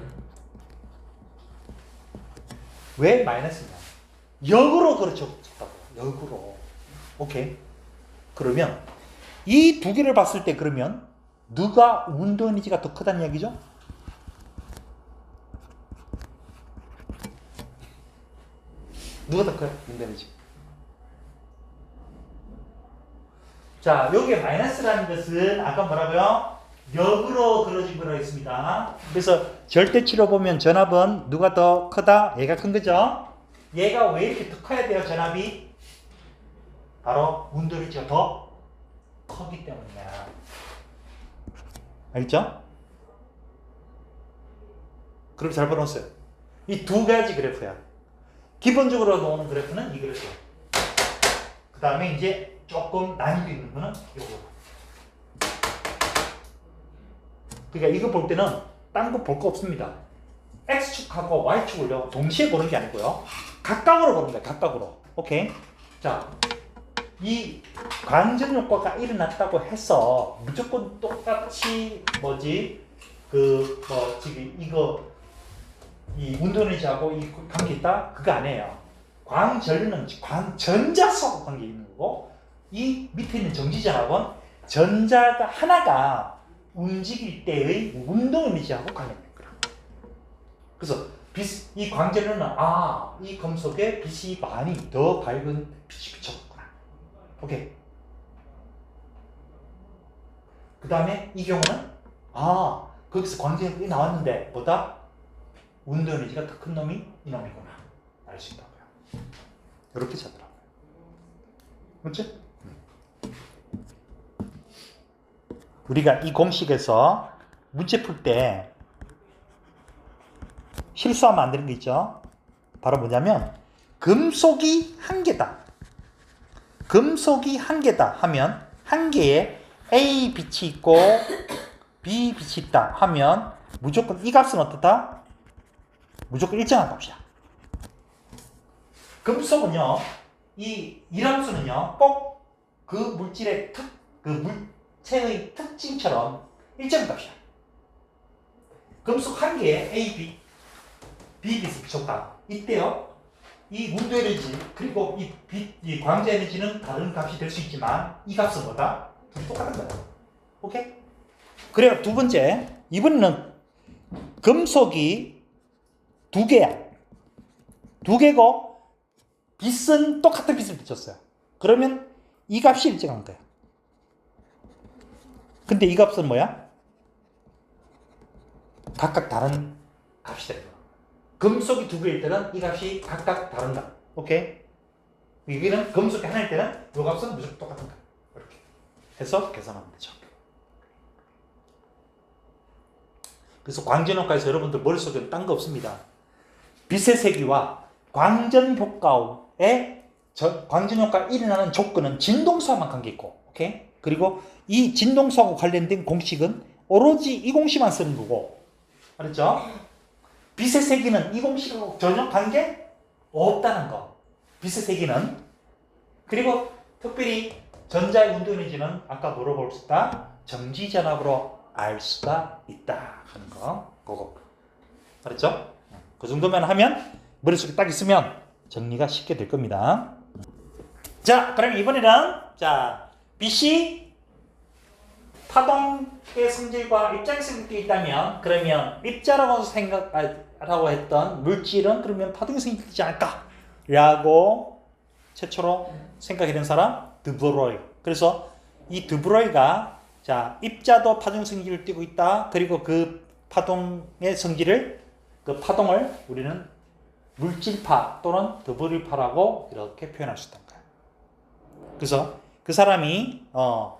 왜 마이너스냐? 역으로 그렇다고요. 역으로. 오케이? 그러면 이 두 개를 봤을 때 그러면 누가 운동 에너지가 더 크다는 얘기죠? 누가 더 커요? 운동 에너지. 자, 여기에 마이너스라는 것은 아까 뭐라고요? 역으로 그려진 거라고 했습니다. 그래서 절대치로 보면 전압은 누가 더 크다? 얘가 큰 거죠? 얘가 왜 이렇게 더 커야 돼요, 전압이? 바로 운동 에너지가 더 크기 때문이야. 알겠죠? 그렇게 잘 보았어요. 이 두 가지 그래프야. 기본적으로 나오는 그래프는 이 그래프. 그 다음에 이제 조금 난이도 있는 거는 이거. 그러니까 이거 볼 때는 딴 거 볼 거 없습니다. X축하고 Y축을요 동시에 보는 게 아니고요. 각각으로 보는 거예요. 각각으로. 오케이? 자, 이 광전 효과가 일어났다고 해서 무조건 똑같이 지금 이거 이 운동 에너지하고 이 관계 있다? 그거 아니에요. 광전류는 광전자수하고 관계 있는 거고, 이 밑에 있는 정지전압은 전자가 하나가 움직일 때의 운동 에너지하고 관련된 거라. 그래서 이 광전류는 이 금속에 빛이 많이 더 밝은 빛이 비쳤구나. 오케이. 그 다음에 이 경우는 거기서 광전이 나왔는데 뭐다? 운동 에너지가 더 큰 놈이 이놈이구나 알 수 있다고요. 이렇게 찾더라고요. 그렇지? 우리가 이 공식에서 문제 풀 때 실수하면 안 되는 게 있죠. 바로 뭐냐면 금속이 한 개다. 금속이 한 개다 하면 한 개에 A 빛이 있고 B 빛이 있다 하면 무조건 이 값은 어떻다? 무조건 일정한 값이야. 금속은요, 이 함수는요, 꼭 그 물질의 그 물체의 특징처럼 일정한 값이야. 금속 한 개에 A, B, B 빛이 좋다. 이때요, 이 운동 에너지 그리고 이 광자 에너지는 다른 값이 될 수 있지만 이 값은 뭐다? 둘이 똑같은 거야. 오케이? 그래요. 두 번째, 이번에는 금속이 두 개야. 두 개고 빛은 똑같은 빛을 비췄어요. 그러면 이 값이 일정한 거야. 근데 이 값은 뭐야? 각각 다른 값이 되는 거야. 금속이 두 개일 때는 이 값이 각각 다른 값. 오케이? 여기는 금속이 하나일 때는 이 값은 무조건 똑같은 값. 이렇게 해서 계산하면 되죠. 그래서 광전효과에서 여러분들 머릿속에 딴 거 없습니다. 빛의 세기와 광전 효과의 광전효과가 일어나는 조건은 진동수와만 관계 있고, 오케이? 그리고 이 진동수하고 관련된 공식은 오로지 이 공식만 쓰는 거고, 알았죠? 빛의 세기는 이 공식하고 전혀 관계 없다는 거. 빛의 세기는. 그리고 특별히 전자의 운동 에너지는 아까 뭐로 볼 수 있다? 정지전압으로 알 수가 있다 하는 거. 그거. 알았죠? 그 정도만 하면 머릿속에 딱 있으면 정리가 쉽게 될 겁니다. 자, 그럼 이번에는 자, 빛이 파동의 성질과 입자의 성질이 있다면 그러면 입자라고 생각하라고 했던 물질은 그러면 파동의 성질이 있지 않을까? 라고 최초로 생각했던 사람 드브로이. 그래서 이 드브로이가 자, 입자도 파동 성질을 띠고 있다. 그리고 그 파동의 성질을 그 파동을 우리는 물질파 또는 드브로이파라고 이렇게 표현할 수 있다. 그래서 그 사람이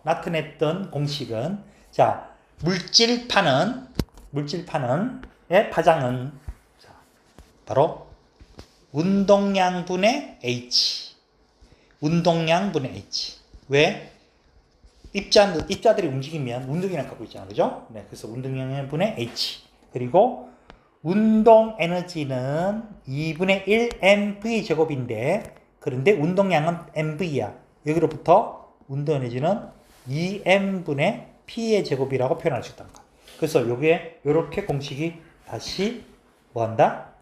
나타냈던 공식은 자, 물질파는 의 파장은 자, 바로 운동량분의 H. 운동량분의 H. 왜? 입자들이 움직이면 운동이랑 갖고 있잖아요. 그죠? 네, 그래서 운동량분의 H. 그리고 운동 에너지는 2분의 1 mv 제곱인데 그런데 운동량은 mv야. 여기로부터 운동 에너지는 2m분의 p의 제곱이라고 표현할 수 있다는 거. 그래서 요게 요렇게 공식이 다시 뭐한다?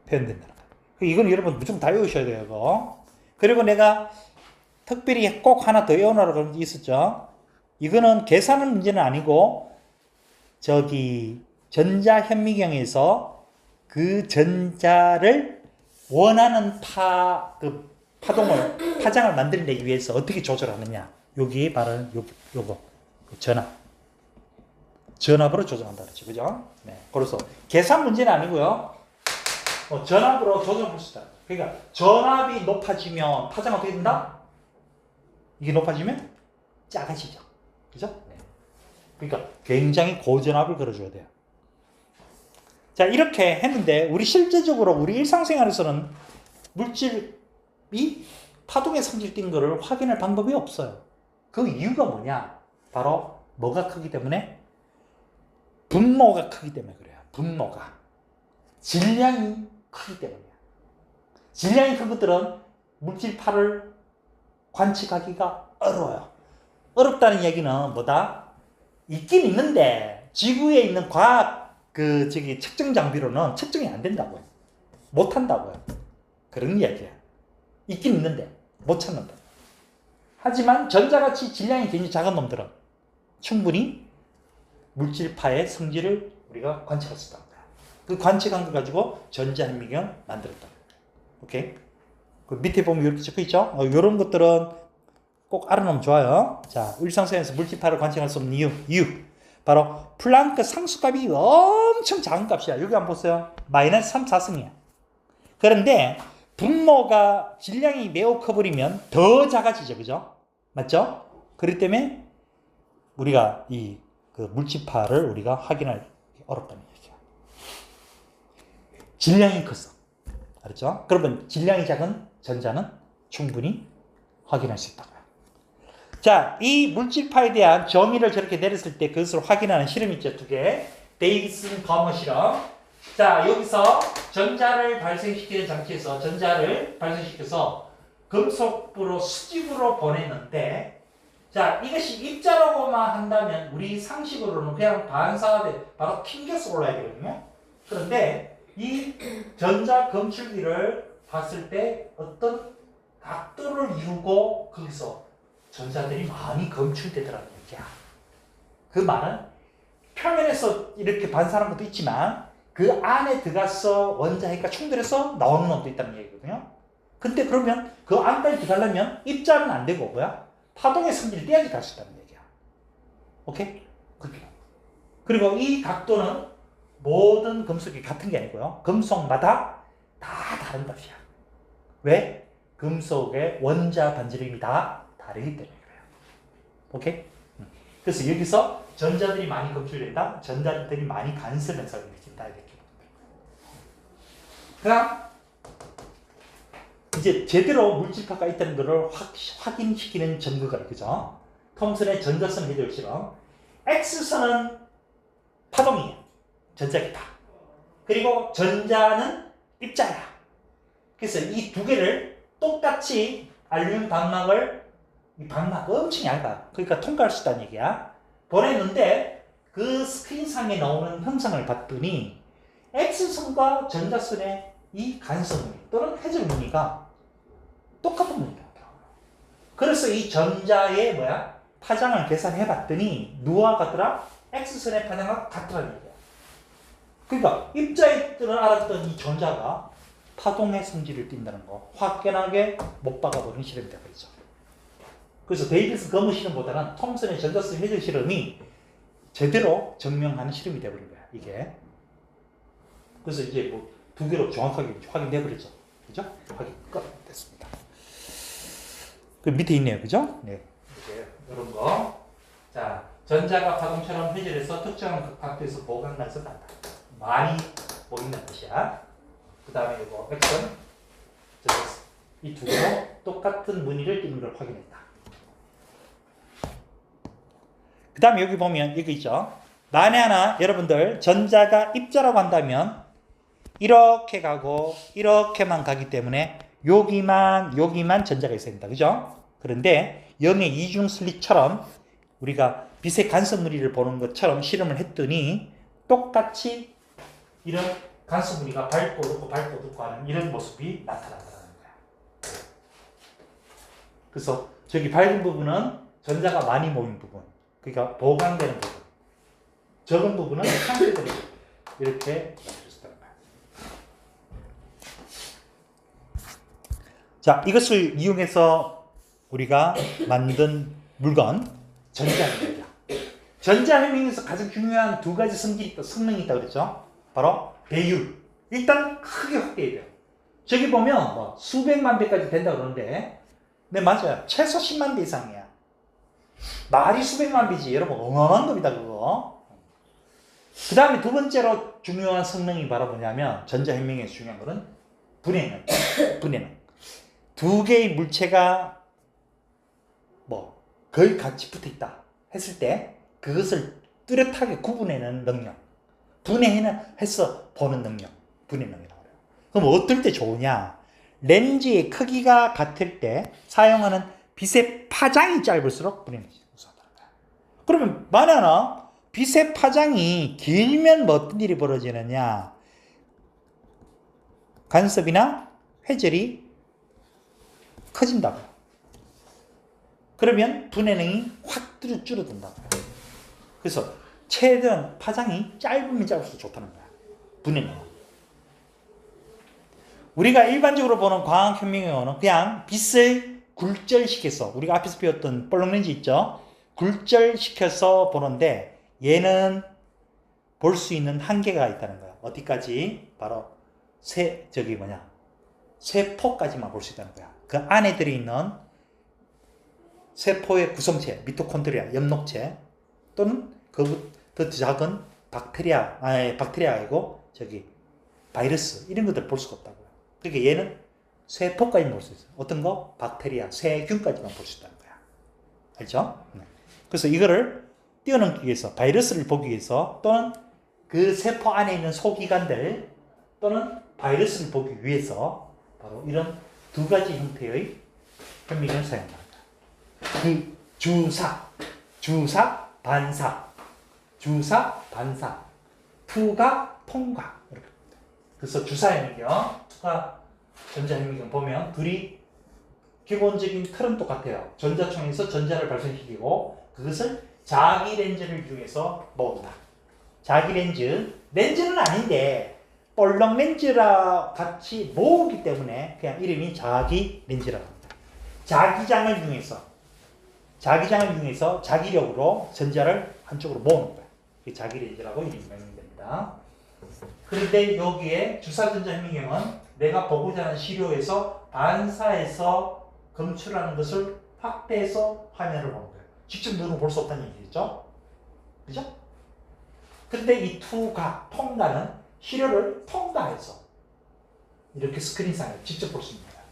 표현된다는 거. 이건 여러분 무조건 다 외우셔야 돼요. 이거. 그리고 내가 특별히 꼭 하나 더 외우라고 그런 게 있었죠. 이거는 계산은 문제는 아니고 저기 전자현미경에서 그 전자를 원하는 파장을 만들어내기 위해서 어떻게 조절하느냐. 여기 바로 요거 전압으로 조절한다 그랬죠. 그죠? 네. 그래서 계산 문제는 아니고요. 전압으로 조절할 수 있다. 그러니까 전압이 높아지면 파장은 어떻게 된다? 이게 높아지면 작아지죠. 그죠? 네. 그러니까 굉장히 고전압을 걸어줘야 돼요. 자, 이렇게 했는데 우리 실제적으로 우리 일상생활에서는 물질이 파동의 성질 띈 거를 확인할 방법이 없어요. 그 이유가 뭐냐? 바로 뭐가 크기 때문에? 분모가 크기 때문에 그래요. 분모가. 질량이 크기 때문이야. 질량이 큰 것들은 물질파를 관측하기가 어려워요. 어렵다는 얘기는 뭐다? 있긴 있는데 지구에 있는 과학 측정 장비로는 측정이 안 된다고요. 못 한다고요. 그런 이야기야. 있긴 있는데 못 찾는다. 하지만 전자같이 질량이 굉장히 작은 놈들은 충분히 물질파의 성질을 우리가 관측할 수 있다. 그 관측한 걸 가지고 전자현미경을 만들었다. 오케이? 그 밑에 보면 이렇게 적혀 있죠? 이런 것들은 꼭 알아놓으면 좋아요. 자, 일상생활에서 물질파를 관측할 수 없는 이유. 바로 플랑크 상수값이 엄청 작은 값이야. 여기 한번 보세요. 마이너스 3, 4승이야. 그런데 분모가 질량이 매우 커버리면 더 작아지죠. 그죠? 맞죠? 그렇기 때문에 우리가 이 그 물질파를 우리가 확인하기 어렵다는 얘기야. 질량이 컸어. 알았죠? 그러면 질량이 작은 전자는 충분히 확인할 수 있다고요. 자, 이 물질파에 대한 정의를 저렇게 내렸을 때 그것을 확인하는 실험이 있죠. 2개. 데이비슨 거머 실험. 자, 여기서 전자를 발생시키는 장치에서 전자를 발생시켜서 금속으로 수직으로 보냈는데, 자, 이것이 입자라고만 한다면 우리 상식으로는 그냥 반사돼 바로 튕겨서 올라야 되거든요. 그런데 이 전자 검출기를 봤을 때 어떤 각도를 이루고 거기서 전자들이 많이 검출되더라는 얘기야. 그 말은 표면에서 이렇게 반사하는 것도 있지만 그 안에 들어가서 원자핵과 충돌해서 나오는 놈도 있다는 얘기거든요. 근데 그러면 그 안까지 들어가려면 입자는 안 되고 뭐야? 파동의 성질을 떼야지 갈 수 있다는 얘기야. 오케이? 그렇게. 그리고 이 각도는 모든 금속이 같은 게 아니고요. 금속마다 다 다른 값이야. 왜? 금속의 원자 반지름이 다 다르기 때문에 그래요. 오케이? 그래서 여기서 전자들이 많이 검출된다. 전자들이 많이 간섭해서 이렇게 다 이렇게. 그다음 이제 제대로 물질파가 있다는 것을 확인시키는 증거가 있죠. 톰슨의 전자선 해결 실험. X선은 파동이에요. 전자기파. 그리고 전자는 입자야. 그래서 이 두 개를 똑같이 알루미늄 방막을, 이 방막 엄청 얇아. 그러니까 통과할 수 있다는 얘기야. 보냈는데 그 스크린상에 나오는 형상을 봤더니 X선과 전자선의 이 간섭무늬 또는 해적 무늬가 똑같은 무늬가 나더라고요. 그래서 이 전자의 파장을 계산해 봤더니 누가 같더라? X선의 파장과 같더라는 얘기야. 그러니까 입자들은 알았던 이 전자가 파동의 성질을 띈다는 거 확연하게 못 박아보는 실험이 되어있죠. 그래서 데이비스 거머 실험보다는 톰슨의 전자선 해적 실험이 제대로 증명하는 실험이 되어버린 거야, 이게. 그래서 이제 뭐 두 개로 정확하게 확인되어버렸죠. 그죠? 확인 끝됐습니다. 그 밑에 있네요. 그죠? 네. 이제 이런 거. 자, 전자가 파동처럼 회전해서 특정한 각도에서 보강돼서 난다. 많이 보인다는 뜻이야. 그 다음에 이거 X는 이 두 개로 똑같은 무늬를 띠는 걸 확인했다. 그 다음에 여기 보면 이거 있죠. 만에 하나 여러분들 전자가 입자라고 한다면 이렇게 가고 이렇게만 가기 때문에 여기만 전자가 있어야 된다. 그죠? 그런데 영의 이중 슬릿처럼 우리가 빛의 간섭 무늬를 보는 것처럼 실험을 했더니 똑같이 이런 간섭 무늬가 밝고 어둡고 하는 이런 모습이 나타난다는 거야. 그래서 저기 밝은 부분은 전자가 많이 모인 부분, 그러니까 보강되는 부분, 적은 부분은 상쇄되는 부분, 이렇게 만들어졌다는 거야. 자, 이것을 이용해서 우리가 만든 물건, 전자혁명이다. 전자혁명에서 가장 중요한 두 가지 성능이 있다고 그랬죠. 바로 배율. 일단 크게 확대해야 돼요. 저기 보면 뭐 수백만 배까지 된다고 그러는데, 네, 맞아요. 최소 10만 배 이상이야. 말이 수백만 배지. 여러분, 어마어마한 겁니다, 그거. 그 다음에 두 번째로 중요한 성능이 바로 뭐냐면, 전자혁명에서 중요한 거는 분해능. 두 개의 물체가 뭐 거의 같이 붙어 있다 했을 때 그것을 뚜렷하게 구분해내는 능력, 분해해서 보는 능력, 분해능이라고 해요. 그럼 어떨 때 좋으냐? 렌즈의 크기가 같을 때 사용하는 빛의 파장이 짧을수록 분해능이 우수하다는 거야. 그러면 만에 하나 빛의 파장이 길면 뭐 어떤 일이 벌어지느냐? 간섭이나 회절이 커진다고요. 그러면 분해능이 확 줄어든다고요. 그래서 최대한 파장이 짧으면 짧을수록 좋다는 거야. 분해능. 우리가 일반적으로 보는 광학혁명에는 그냥 빛을 굴절시켜서, 우리가 앞에서 배웠던 볼록 렌즈 있죠? 굴절시켜서 보는데 얘는 볼 수 있는 한계가 있다는 거야. 어디까지? 바로 세포까지만 볼 수 있다는 거야. 그 안에 들어있는 세포의 구성체, 미토콘드리아, 엽록체 또는 그 더 작은 박테리아 아니고 바이러스 이런 것들 볼 수가 없다고요. 그러니까 얘는 세포까지만 볼 수 있어요. 어떤 거? 박테리아, 세균까지만 볼 수 있다는 거야. 알죠? 그래서 이거를 뛰어넘기 위해서 바이러스를 보기 위해서 또는 그 세포 안에 있는 소기관들 또는 바이러스를 보기 위해서 바로 이런 두 가지 형태의 현미경을 사용합니다. 그 주사, 반사, 투가, 통가 이렇게. 그래서 주사 현미경, 투가 전자 현미경 보면 둘이 기본적인 틀은 똑같아요. 전자총에서 전자를 발생시키고 그것을 자기 렌즈를 이용해서 모은다. 자기 렌즈는 아닌데 볼록 렌즈라 같이 모으기 때문에 그냥 이름이 자기 렌즈라고 합니다. 자기장을 이용해서 자기력으로 전자를 한쪽으로 모으는 거예요. 그게 자기 렌즈라고 이름이 명명됩니다. 그런데 여기에 주사전자 현미경은 내가 보고자 하는 시료에서 반사해서 검출하는 것을 확대해서 화면을 보는 거예요. 직접 눈으로 볼 수 없다는 얘기겠죠? 그죠? 그런데 이 통가는 시료를 통과해서 이렇게 스크린상에 직접 볼 수 있는 거예요.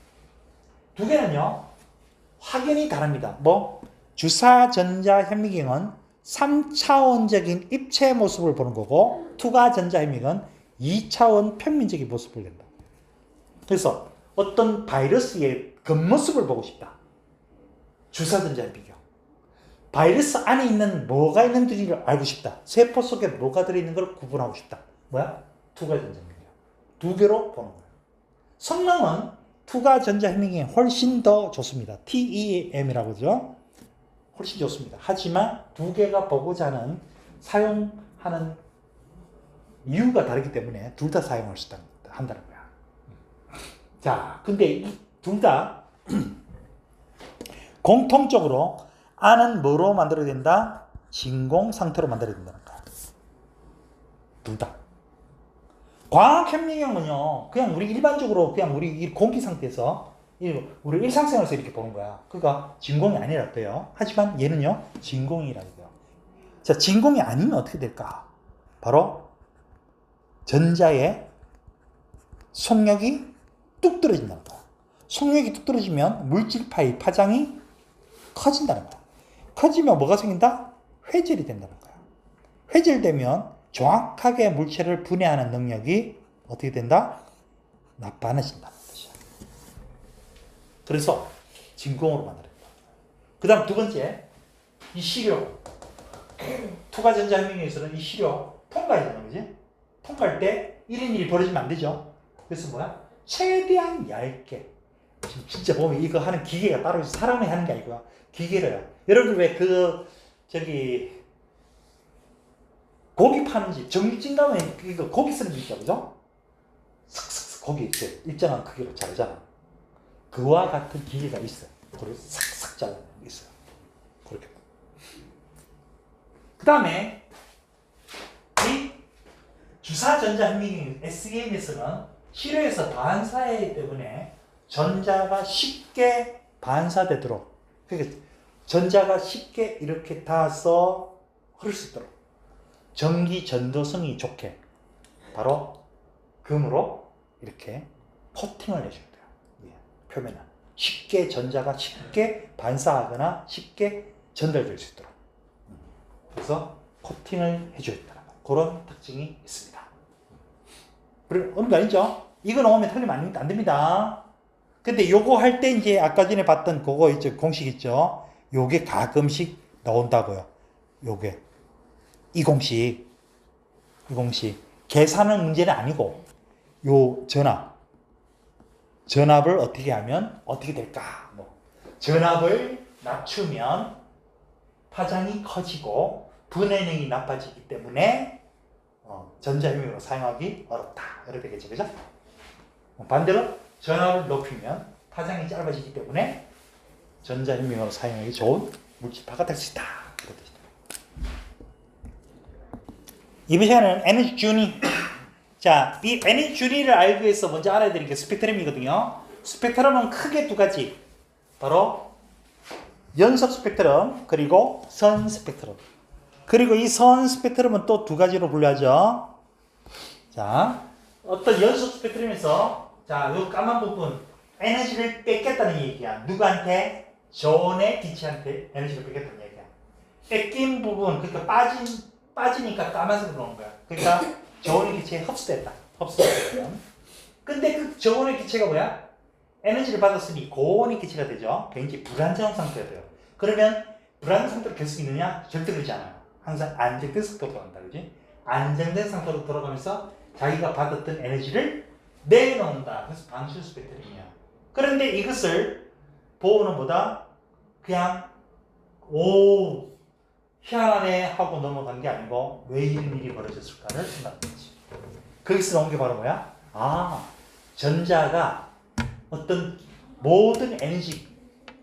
두 개는요, 확연히 다릅니다. 주사전자 현미경은 3차원적인 입체 모습을 보는 거고, 투과전자 현미경은 2차원 평면적인 모습을 낸다. 그래서 어떤 바이러스의 겉모습을 보고 싶다. 주사전자 현미경. 바이러스 안에 있는 뭐가 있는지를 알고 싶다. 세포 속에 뭐가 들어있는 걸 구분하고 싶다. 투과전자 현미경. 두 개로 보는 거예요. 성능은 투과전자 현미경이 훨씬 더 좋습니다. TEM이라고 하죠. 훨씬 좋습니다. 하지만 두 개가 보고자 하는 사용하는 이유가 다르기 때문에 둘 다 사용할 수 한다는 거야. 자, 근데 이 둘 다 공통적으로 안은 뭐로 만들어야 된다? 진공 상태로 만들어야 된다는 거야. 둘 다. 광학 현미경은요, 그냥 우리 일반적으로 그냥 우리 공기 상태에서 우리 일상생활에서 이렇게 보는 거야. 그러니까 진공이 아니라고 해요. 하지만 얘는요, 진공이라고 해요. 자, 진공이 아니면 어떻게 될까? 바로 전자의 속력이 뚝 떨어진다는 거야. 속력이 뚝 떨어지면 물질파의 파장이 커진다는 거야. 커지면 뭐가 생긴다? 회절이 된다는 거야. 회절되면 정확하게 물체를 분해하는 능력이 어떻게 된다? 나빠진다는 뜻이야. 그래서 진공으로 만들어진다. 그 다음 두 번째, 이 시료. 투과전자 현미경에서는 이 시료 통과해야 되는 거지. 통과할 때 1인 1이 벌어지면 안 되죠. 그래서 최대한 얇게. 진짜 보면 이거 하는 기계가 따로 있어. 사람이 하는 게 아니고요. 기계를. 여러분들 왜 고기 파는 집, 정육점 가면 고기 쓰는 집 있죠, 그죠? 삭삭 고기 이렇게 일정한 크기로 자르잖아. 그와 같은 기계가 있어요. 그래서 삭삭 자르는 게 있어요. 그렇게. 그 다음에 이 주사전자 현미경 SEM에서는 시료에서 반사하기 때문에 전자가 쉽게 반사되도록, 그러니까 전자가 쉽게 이렇게 닿아서 흐를 수 있도록 전기 전도성이 좋게 바로 금으로 이렇게 코팅을 해줘야 돼요. 표면은 전자가 쉽게 반사하거나 쉽게 전달될 수 있도록. 그래서 코팅을 해줘야 된다는 그런 특징이 있습니다. 어려운 거 아니죠? 이거 나오면 틀리면 안 됩니다. 근데 요거 할 때 이제 아까 전에 봤던 그거 있죠, 공식 있죠? 요게 가끔씩 나온다고요. 요게 이 공식 계산은 문제는 아니고 요 전압을 어떻게 하면 어떻게 될까? 전압을 낮추면 파장이 커지고 분해능이 나빠지기 때문에 전자현미경으로 사용하기 어렵다. 이렇게 되겠죠, 그죠? 반대로 전압을 높이면 파장이 짧아지기 때문에 전자현미경으로 사용하기 좋은 물질파가 될 수 있다. 이번 시간에는 에너지 준위. 자, 이 에너지 준위를 알기 위해서 먼저 알아야 되는 게 스펙트럼이거든요. 스펙트럼은 크게 두 가지. 바로 연속 스펙트럼 그리고 선 스펙트럼. 그리고 이 선 스펙트럼은 또 두 가지로 분류하죠. 자, 어떤 연속 스펙트럼에서 자, 요 까만 부분 에너지를 뺏겠다는 얘기야. 누구한테? 전의 기체한테 에너지를 뺏겠다는 얘기야. 뺏긴 부분, 그러니까 빠지니까 까만색으로 나온 거야. 그러니까 저온의 기체에 흡수됐다. 흡수됐다. 근데 그 저온의 기체가 뭐야? 에너지를 받았으니 고온의 기체가 되죠. 굉장히 불안정한 상태가 돼요. 그러면 불안정 상태로 계속 있느냐? 절대 그러지 않아요. 항상 안정된 상태로 돌아간다. 그지? 안정된 상태로 돌아가면서 자기가 받았던 에너지를 내놓는다. 그래서 방출 스펙트럼이야. 그런데 이것을 보호는 뭐다? 그냥 오 희한하네 하고 넘어간 게 아니고 왜 이런 일이 벌어졌을까를 생각하는 거지. 거기서 나온 게 바로 뭐야? 아, 전자가 어떤 모든 에너지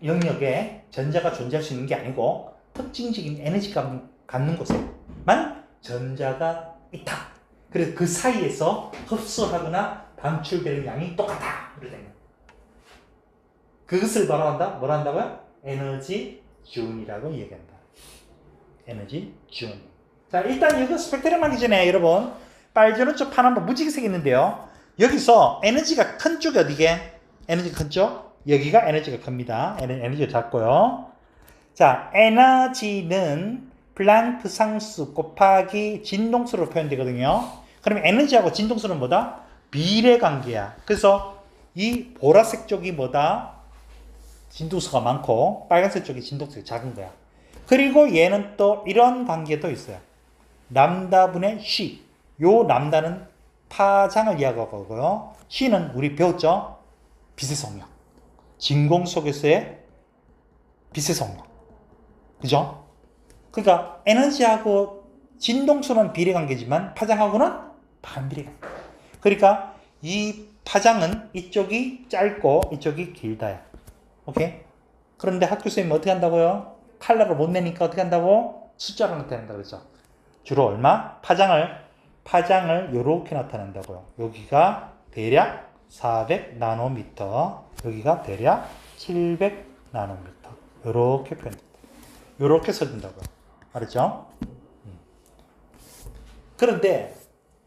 영역에 전자가 존재할 수 있는 게 아니고 특징적인 에너지가 갖는 곳에만 전자가 있다. 그래서 그 사이에서 흡수하거나 방출되는 양이 똑같다. 이렇게 된 거야. 그것을 바로 한다? 뭐라 한다고요? 에너지 준이라고 얘기한다. 에너지 준. 자, 일단 이거 스펙트럼 하기 전에 여러분 빨주노 쪽 파란 거 무지개색 있는데요. 여기서 에너지가 큰 쪽이 어디게? 에너지가 큰 쪽? 여기가 에너지가 큽니다. 에너지가 작고요. 자, 에너지는 플랑크 상수 곱하기 진동수로 표현되거든요. 그러면 에너지하고 진동수는 뭐다? 비례관계야. 그래서 이 보라색 쪽이 뭐다? 진동수가 많고 빨간색 쪽이 진동수가 작은 거야. 그리고 얘는 또 이런 관계도 있어요. 람다분의 C. 요 람다는 파장을 이야기하고요. C는 우리 배웠죠? 빛의 속력. 진공 속에서의 빛의 속력. 그죠? 그러니까 에너지하고 진동수는 비례관계지만 파장하고는 반비례관계. 그러니까 이 파장은 이쪽이 짧고 이쪽이 길다야. 오케이? 그런데 학교 선생님은 어떻게 한다고요? 칼라를 못 내니까 어떻게 한다고? 숫자로 나타낸다 그랬죠. 주로 얼마? 파장을 이렇게 나타낸다고요. 여기가 대략 400 나노미터, 여기가 대략 700 나노미터. 이렇게 표현됩니다. 이렇게 써준다고요. 알았죠? 그런데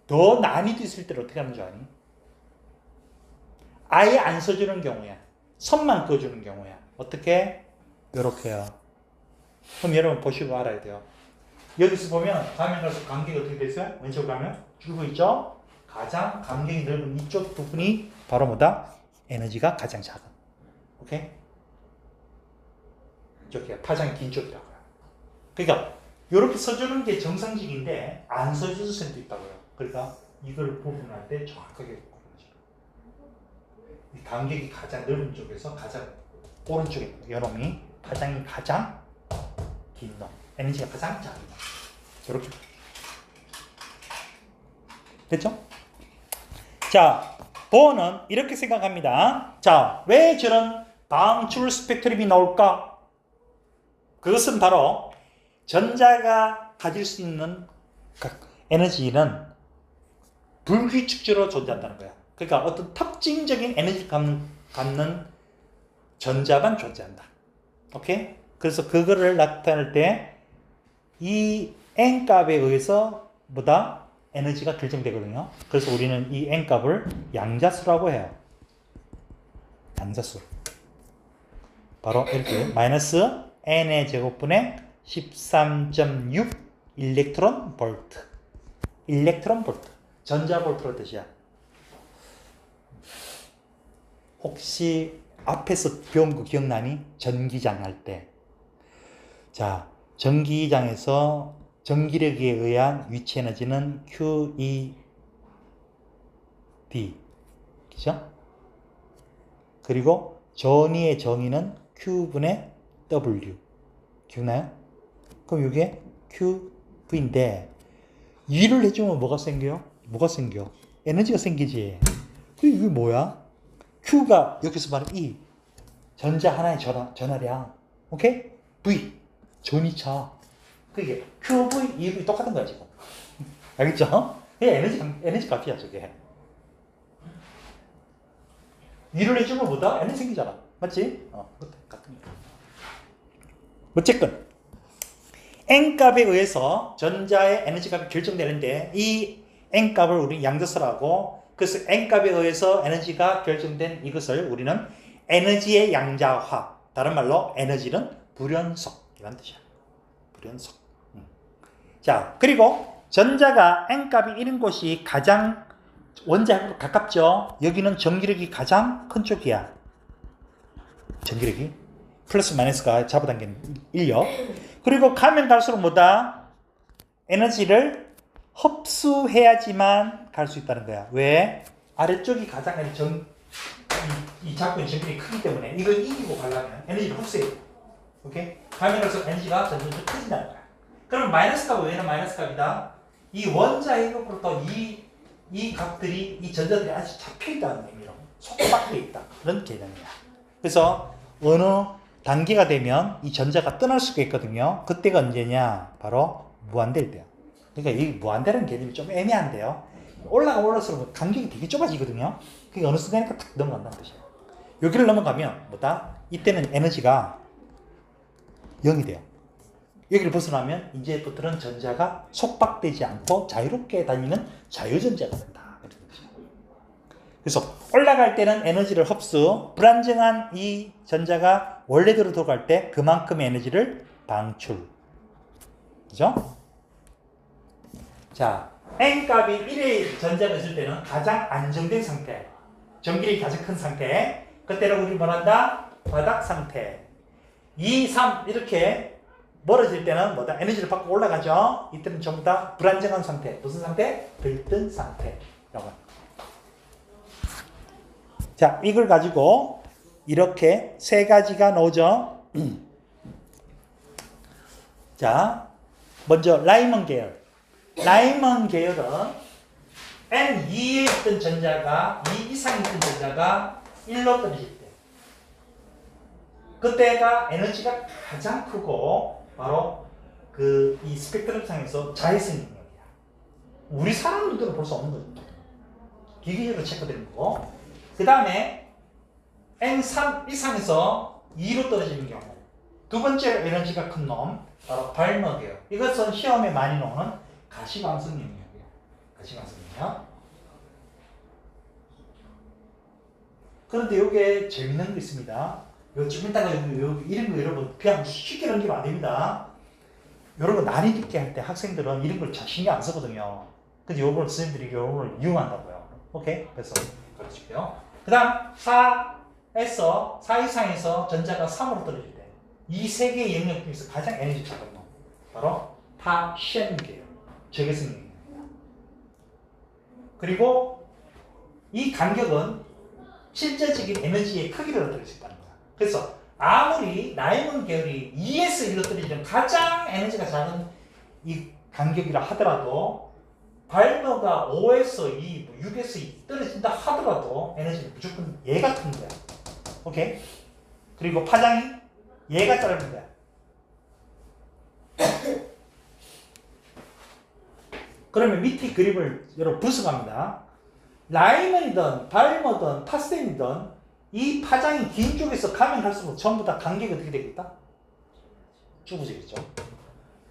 더 난이도 있을 때는 어떻게 하는 줄 아니? 아예 안 써주는 경우야. 선만 그어주는 경우야. 어떻게? 이렇게요. 그럼 여러분 보시고 알아야 돼요. 여기서 보면 가면 갈수록 간격이 어떻게 됐어요? 왼쪽 가면 줄고 있죠? 가장 간격이 넓은 이쪽 부분이 바로 뭐다? 에너지가 가장 작은. 오케이? 이쪽이 파장이 긴 쪽이라고요. 그러니까 이렇게 써주는 게 정상적인데 안 써줄 수도 있다고요. 그러니까 이걸 구분할 때 정확하게 구분하죠. 이 간격이 가장 넓은 쪽에서 가장 오른쪽에 있는 요놈이 파장이 가장 긴 놈, 에너지가 가장 작은 놈. 이렇게 됐죠? 자, 보어는 이렇게 생각합니다. 자, 왜 저런 방출 스펙트럼이 나올까? 그것은 바로 전자가 가질 수 있는 에너지는 불규칙적으로 존재한다는 거야. 그러니까 어떤 특징적인 에너지를 갖는 전자만 존재한다. 오케이? 그래서 그거를 나타낼 때 이 n값에 의해서 뭐다? 에너지가 결정되거든요. 그래서 우리는 이 n값을 양자수라고 해요. 양자수. 바로 이렇게 마이너스 n의 제곱분의 13.6 일렉트론 볼트. 일렉트론 볼트. 전자 볼트로 뜻이야. 혹시 앞에서 배운 거 기억나니? 전기장 할 때. 자, 전기장에서 전기력에 의한 위치 에너지는 QED. 그죠? 그리고 전위의 정의는 Q분의 W. 기억나요? 그럼 이게 QV인데, E를 해주면 뭐가 생겨요? 뭐가 생겨? 에너지가 생기지. 이게 뭐야? Q가 여기서 말하는 E. 전자 하나의 전하량. 오케이? V. 전이차. 그게 QV, EV 똑같은 거야, 지금. 알겠죠? 이게 에너지 값이야, 저게. 일을 해주면 뭐다? 에너지 생기잖아. 맞지? 그것도 같은 거. 어쨌건 n값에 의해서 전자의 에너지 값이 결정되는데 이 n값을 우리 양자설하고 그래서 n값에 의해서 에너지가 결정된 이것을 우리는 에너지의 양자화, 다른 말로 에너지는 불연속이라는 뜻이야. 불연속. 자, 그리고 전자가 n값이 1인 곳이 가장 원자핵으로 가깝죠. 여기는 전기력이 가장 큰 쪽이야. 전기력이 플러스 마이너스가 잡아당기는 1력. 그리고 가면 갈수록 뭐다? 에너지를 흡수해야지만 갈 수 있다는 거야. 왜? 아래쪽이 가장 이 잡고 있는 전기력이 크기 때문에 이걸 이기고 가려면 에너지를 흡수해야 돼. 오케이? 가면 갈수록 에너지가 점점 커진다는 거야. 그럼 마이너스 값은 왜는 마이너스 값이다? 이 원자핵으로부터 이 값들이, 이 전자들이 아주 잡혀있다는 의미로 속박되어 있다. 그런 개념이야. 그래서 어느 단계가 되면 이 전자가 떠날 수가 있거든요. 그때가 언제냐? 바로 무한대일 때야. 그러니까 이 무한대라는 개념이 좀 애매한데요. 올라갈수록 간격이 되게 좁아지거든요. 그게 어느 순간에 탁 넘어간다는 뜻이에요. 여기를 넘어가면 뭐다? 이때는 에너지가 0이 돼요. 여기를 벗어나면 이제부터는 전자가 속박되지 않고 자유롭게 다니는 자유전자가 된다. 그래서 올라갈 때는 에너지를 흡수, 불안정한 이 전자가 원래대로 돌아갈 때 그만큼의 에너지를 방출. 그죠? 자, n값이 1의 전자가 있을 때는 가장 안정된 상태, 전기력이 가장 큰 상태, 그때는 우리 뭐란다? 바닥 상태. 2, 3 이렇게 멀어질 때는 뭐다? 에너지를 받고 올라가죠. 이때는 전부 다 불안정한 상태. 무슨 상태? 들뜬 상태라고. 자, 이걸 가지고 이렇게 세 가지가 나오죠. 자, 먼저 라이먼 계열. 라이먼 계열은 N2에 있던 전자가 2 이상에 있던 전자가 1로 떨어질 때, 그때가 에너지가 가장 크고 바로 이 스펙트럼 상에서 자외선 영역이야. 우리 사람 눈으로 볼 수 없는 거죠. 기계적으로 체크되는 거고. 그 다음에 N3 이상에서 2로 떨어지는 경우. 두 번째 에너지가 큰 놈, 바로 발머 계열. 이것은 시험에 많이 나오는 가시광선 영역이에요. 가시광선 영역. 그런데 여기에 재밌는 거 있습니다. 좀 이따가 이런 거 여러분 그냥 쉽게 넘기면 안 됩니다. 이런 거 난이 깊게 할 때 학생들은 이런 걸 신경 안 쓰거든요. 근데 요걸 선생님들이 요걸 이용한다고요. 오케이? 그래서 그러시고요. 그 다음 4에서 4 이상에서 전자가 3으로 떨어질 때 이 세 개의 영역 중에서 가장 에너지 작은 놈 바로 파션 계열, 적외선 영역입니다. 그리고 이 간격은 실제적인 에너지의 크기를 나타낼 수 있다는 거야. 그래서 아무리 라이먼 계열이 2에서 1로 떨어지는 가장 에너지가 작은 이 간격이라 하더라도 발머가 5에서 2, 6에서 2 떨어진다 하더라도 에너지는 무조건 얘가 큰 거야. 오케이? 그리고 파장이 얘가 짧은 거야. 그러면 밑에 그림을 여러분 분석합니다. 라이먼이든 발머든 파센이든 이 파장이 긴 쪽에서 가면 갈수록 전부 다 간격이 어떻게 되겠다? 좁아지겠죠.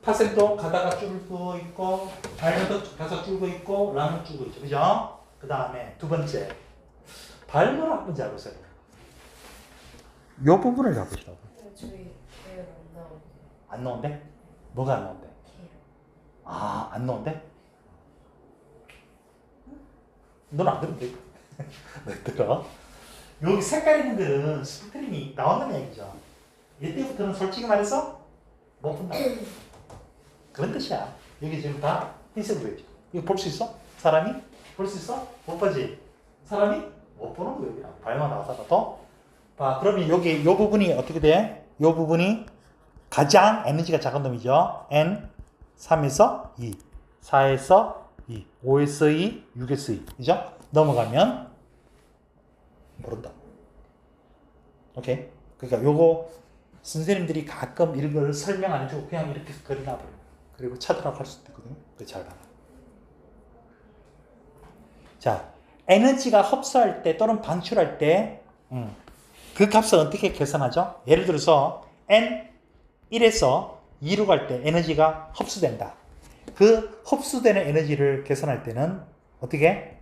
파센도 가다가 줄고 있고, 발머도 가서 줄고 있고, 라면 줄고 있죠. 그죠? 그 다음에 두 번째, 발머를 한번 잡으세요. 요 부분을 잡으시라고. 저희 계열 안 나오는데. 안 나온대? 뭐가 안 나온대? 계열. 아, 안 나온대? 넌 안 들으면 돼. 왜 들어? 여기 색깔 있는 데는 스펙트럼이 나온다는 얘기죠. 이때부터는 솔직히 말해서 못 본다. 그런 뜻이야. 여기 지금 다 흰색으로 있죠. 이거 볼 수 있어? 사람이? 볼 수 있어? 못 보지? 사람이? 못 보는 거야. 발만 나와서라도. 봐, 그러면 여기 요 부분이 어떻게 돼? 요 부분이 가장 에너지가 작은 놈이죠. N 3에서 2, 4에서 2, 5에서 2, 6에서 2. 그죠? 넘어가면 모른다. 오케이? 그러니까 요거 선생님들이 가끔 이런 걸 설명 안 해주고 그냥 이렇게 그려놔버려요. 그리고 찾으라고 할 수도 있거든요. 그거 잘 봐라. 자, 에너지가 흡수할 때 또는 방출할 때, 그 값을 어떻게 계산하죠? 예를 들어서 N1에서 2로 갈 때 에너지가 흡수된다. 그 흡수되는 에너지를 계산할 때는 어떻게?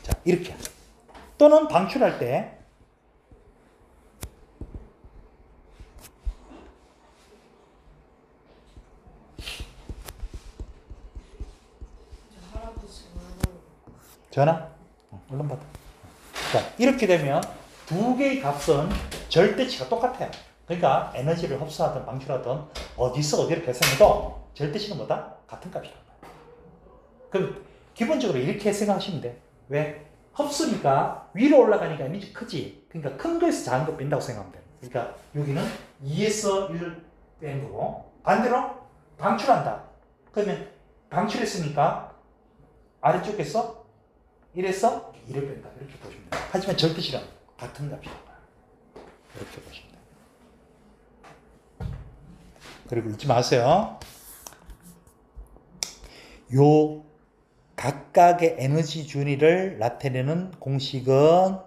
자, 이렇게. 또는 방출할 때 저 할아버지 말고 전화? 얼른 받아. 자, 이렇게 되면 두 개의 값은 절대치가 똑같아요. 그러니까 에너지를 흡수하든 방출하든 어디서 어디를 계산해도 절대치는 뭐다? 같은 값이란 말이에요. 그럼 기본적으로 이렇게 생각하시면 돼. 왜? 흡수니까 위로 올라가니까 에너지 크지. 그러니까 큰 거에서 작은 거 뺀다고 생각하면 돼. 그러니까 여기는 2에서 1 뺀 거고, 반대로 방출한다. 그러면 방출했으니까 아래쪽에서 1에서 2를 뺀다. 이렇게 보시면 돼요. 하지만 절대치는 같은 값이란 말이에요. 이렇게 보시면 돼요. 그리고 잊지 마세요. 요 각각의 에너지 준위를 나타내는 공식은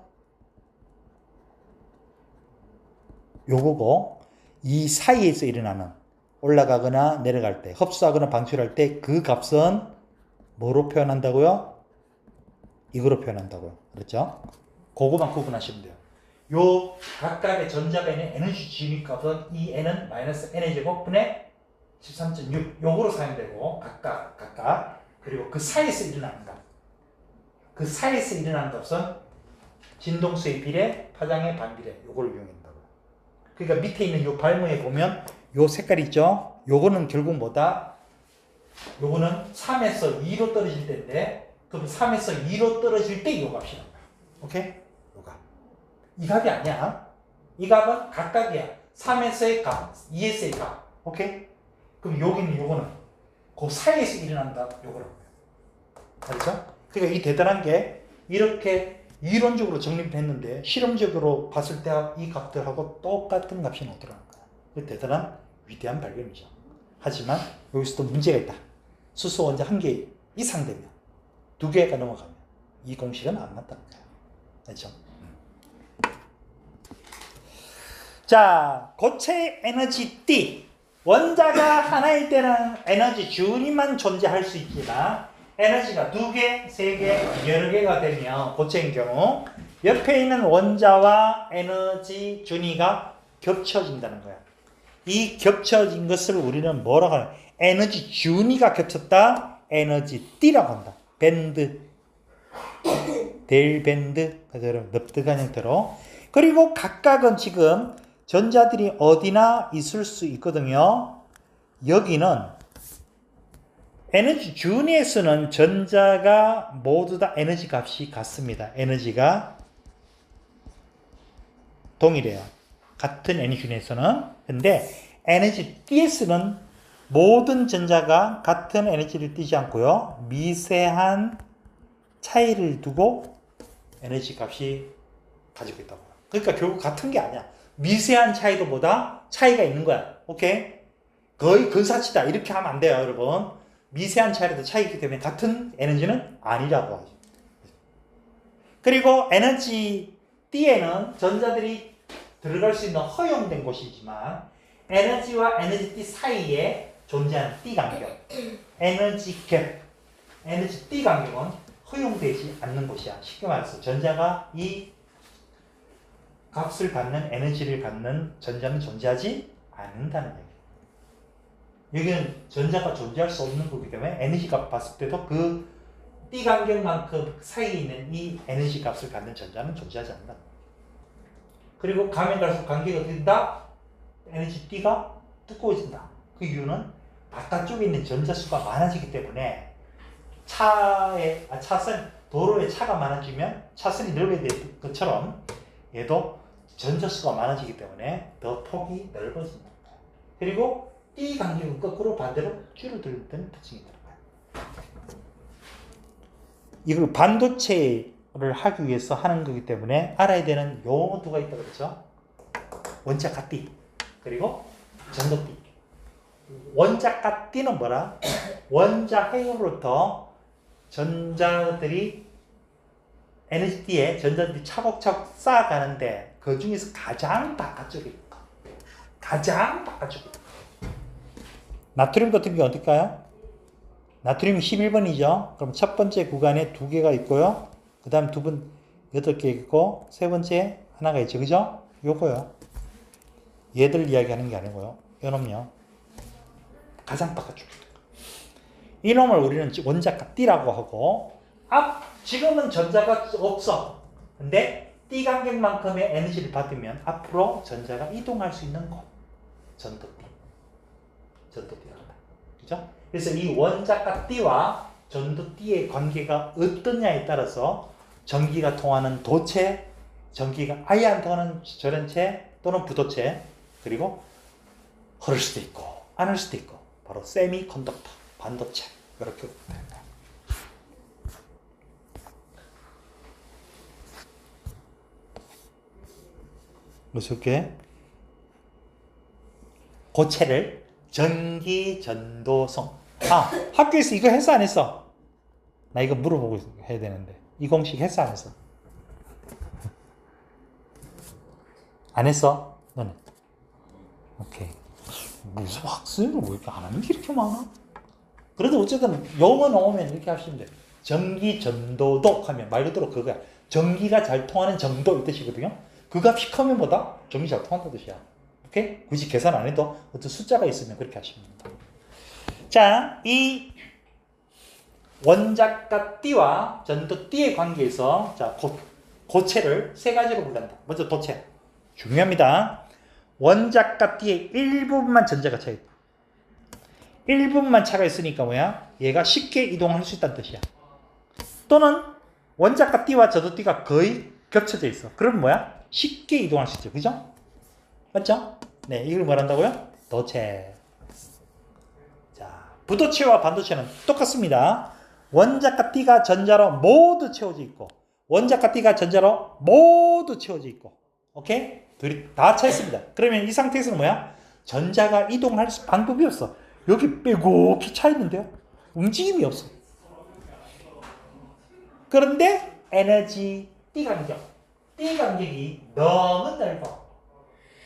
요거고, 이 사이에서 일어나는 올라가거나 내려갈 때, 흡수하거나 방출할 때 그 값은 뭐로 표현한다고요? 이거로 표현한다고요. 그렇죠? 그거만 구분하시면 돼요. 요 각각의 전자가 있는 에너지 준위 값은 이 n은 마이너스 n의 제곱분의 13.6 요거로 사용되고, 각각 그리고 그 사이에서 일어나는 값, 그 사이에서 일어나는 값은 진동수의 비례, 파장의 반비례 요걸 이용한다고요. 그러니까 밑에 있는 요 발모에 보면 요 색깔 있죠? 요거는 결국 뭐다? 요거는 3에서 2로 떨어질 때인데, 그럼 3에서 2로 떨어질 때 요 값이란 거야. 오케이? 요 값. 이 값이 아니야. 이 값은 각각이야. 3에서의 값, 2에서의 값. 오케이? 그럼 여기는 요거는 그 사이에서 일어난다. 요거라고요. 알죠? 그러니까 이 대단한 게 이렇게 이론적으로 정립했는데 실험적으로 봤을 때 이 값들하고 똑같은 값이 나오더라는 거야. 그 대단한 위대한 발견이죠. 하지만 여기서도 문제가 있다. 수소 원자 한 개 이상 되면, 두 개가 넘어가면 이 공식은 안 맞다는 거야. 알죠? 자, 고체 에너지 D. 원자가 하나일 때는 에너지 준위만 존재할 수 있지만 에너지가 두 개, 세 개, 여러 개가 되면 고체인 경우 옆에 있는 원자와 에너지 준위가 겹쳐진다는 거야. 이 겹쳐진 것을 우리는 뭐라고 하냐? 에너지 준위가 겹쳤다. 에너지 D라고 한다. 밴드, 델 밴드, 그대로 납득한 형태로. 그리고 각각은 지금 전자들이 어디나 있을 수 있거든요. 여기는 에너지 준위에서는 전자가 모두 다 에너지 값이 같습니다. 에너지가 동일해요. 같은 에너지 준위에서는. 근데 에너지 D에서는 모든 전자가 같은 에너지를 띠지 않고요. 미세한 차이를 두고 에너지 값이 가지고 있다고. 그러니까 결국 같은 게 아니야. 미세한 차이도 보다 차이가 있는 거야. 오케이? 거의 근사치다. 이렇게 하면 안 돼요, 여러분. 미세한 차이라도 차이가 있기 때문에 같은 에너지는 아니라고 하죠. 그리고 에너지 D에는 전자들이 들어갈 수 있는 허용된 곳이지만 에너지와 에너지 D 사이에 존재하는 D 간격, 에너지 갭, 에너지 D 간격은 허용되지 않는 곳이야. 쉽게 말해서 전자가 이 값을 갖는, 에너지를 갖는 전자는 존재하지 않는다는 얘기예요. 여기는 전자가 존재할 수 없는 거기 때문에 에너지 값 봤을 때도 그 D 간격만큼 사이에 있는 이 에너지 값을 갖는 전자는 존재하지 않는다. 그리고 가면 갈수록 간격이 어떻게 된다? 에너지 D가 두꺼워진다. 그 이유는 바깥쪽에 있는 전자 수가 많아지기 때문에 도로에 차가 많아지면 차선이 넓어야 될 것처럼 얘도 전자 수가 많아지기 때문에 더 폭이 넓어진다. 그리고 D 간격은 거꾸로 반대로 줄어드는 특징이 있다는 거예요. 이걸 반도체를 하기 위해서 하는 거기 때문에 알아야 되는 용어가 있다고 그랬죠. 원자 값D 그리고 전도 D. 원자가 띠는 뭐라? 원자 핵으로부터 전자들이 에너지 띠에 전자들이 차곡차곡 쌓아가는데 그 중에서 가장 바깥쪽에 있는 거. 가장 바깥쪽에 있는 거. 나트륨 같은 경우 어떨까요? 나트륨 11번이죠. 그럼 첫 번째 구간에 2개가 있고요. 그 다음 8개 있고, 세 번째 하나가 있죠. 그죠? 요거요. 얘들 이야기하는 게 아니고요. 요놈요. 가장 바깥쪽에 있는 거. 이놈을 우리는 원자가 T라고 하고, 지금은 전자가 없어. 근데 T 간격만큼의 에너지를 받으면 앞으로 전자가 이동할 수 있는 곳. 전도T. 전도T라고 한다. 그죠? 그래서 이 원자가 T와 전도T의 관계가 어떠냐에 따라서 전기가 통하는 도체, 전기가 아예 안 통하는 절연체 또는 부도체, 그리고 흐를 수도 있고 안 흐를 수도 있고, 바로 세미컨덕터, 반도체, 이렇게 됩니다. 무섭게 고체를 전기 전도성. 학교에서 이거 했어 안 했어? 나 이거 물어보고 해야 되는데 이 공식 했어 안 했어? 안 했어? 너는? 오케이. 무슨 학생을 왜 이렇게 안 하는 게 이렇게 많아? 그래도 어쨌든 영어 나오면 이렇게 하시면 돼. 전기 전도독 하면 말 그대로 그거야. 전기가 잘 통하는 정도 이 뜻이거든요. 그 값이 크면 보다 전기 잘 통한다는 뜻이야. 오케이? 굳이 계산 안 해도 어떤 숫자가 있으면 그렇게 하시면 됩니다. 자, 이 원자가 T와 전도 T의 관계에서 자, 고체를 세 가지로 분류한다. 먼저 도체. 중요합니다. 원자가 T의 일부분만 전자가 차 있다. 일부분만 차가 있으니까 뭐야? 얘가 쉽게 이동할 수 있다는 뜻이야. 또는 원자가 T와 전도 T가 거의 겹쳐져 있어. 그럼 뭐야? 쉽게 이동할 수 있죠. 그죠? 맞죠? 네, 이걸 뭐란다고요? 도체. 자, 부도체와 반도체는 똑같습니다. 원자가 T가 전자로 모두 채워져 있고, 원자가 T가 전자로 모두 채워져 있고, 오케이? 둘이 다 차 있습니다. 그러면 이 상태에서는 뭐야? 전자가 이동할 방법이 없어. 여기 빼곡히 차 있는데요? 움직임이 없어. 그런데 에너지 T 간격이 너무 넓어.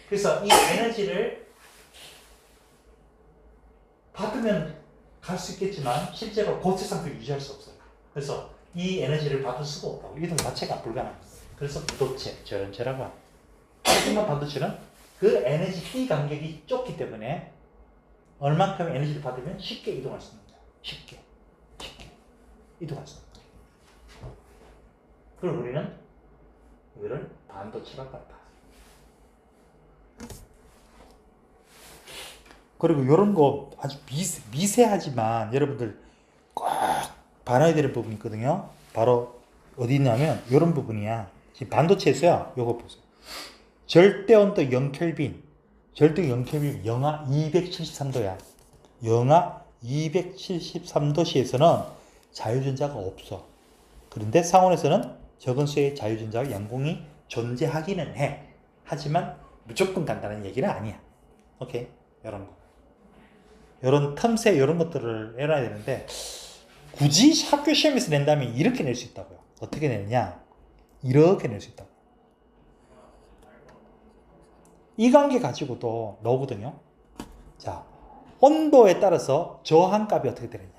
그래서 이 에너지를 받으면 갈 수 있겠지만 실제로 고체 상태를 유지할 수 없어요. 그래서 이 에너지를 받을 수가 없다고. 이동 자체가 불가능합니다. 그래서 부도체, 절연체라고 합니다. 하지만 반도체는 그 에너지 T 간격이 좁기 때문에 얼만큼의 에너지를 받으면 쉽게 이동할 수 있는 거예요. 쉽게 이동할 수 있는 거예요. 그럼 우리는 이거를 반도체라고 한다. 그리고 이런 거 아주 미세하지만 여러분들 꼭 봐놔야 되는 부분이 있거든요. 바로 어디 있냐면 이런 부분이야. 지금 반도체에서요. 요거 보세요. 절대온도 0켈빈. 절대 0켈빈 영하 273도야. 영하 273도씨에서는 자유전자가 없어. 그런데 상온에서는 적은 수의 자유전자와 양공이 존재하기는 해. 하지만 무조건 간다는 얘기는 아니야. 오케이? 이런 거. 이런 틈새 이런 것들을 알아야 되는데 굳이 학교 시험에서 낸다면 이렇게 낼 수 있다고요. 어떻게 내느냐? 이렇게 낼 수 있다고. 이 관계 가지고도 나오거든요. 자, 온도에 따라서 저항값이 어떻게 되느냐?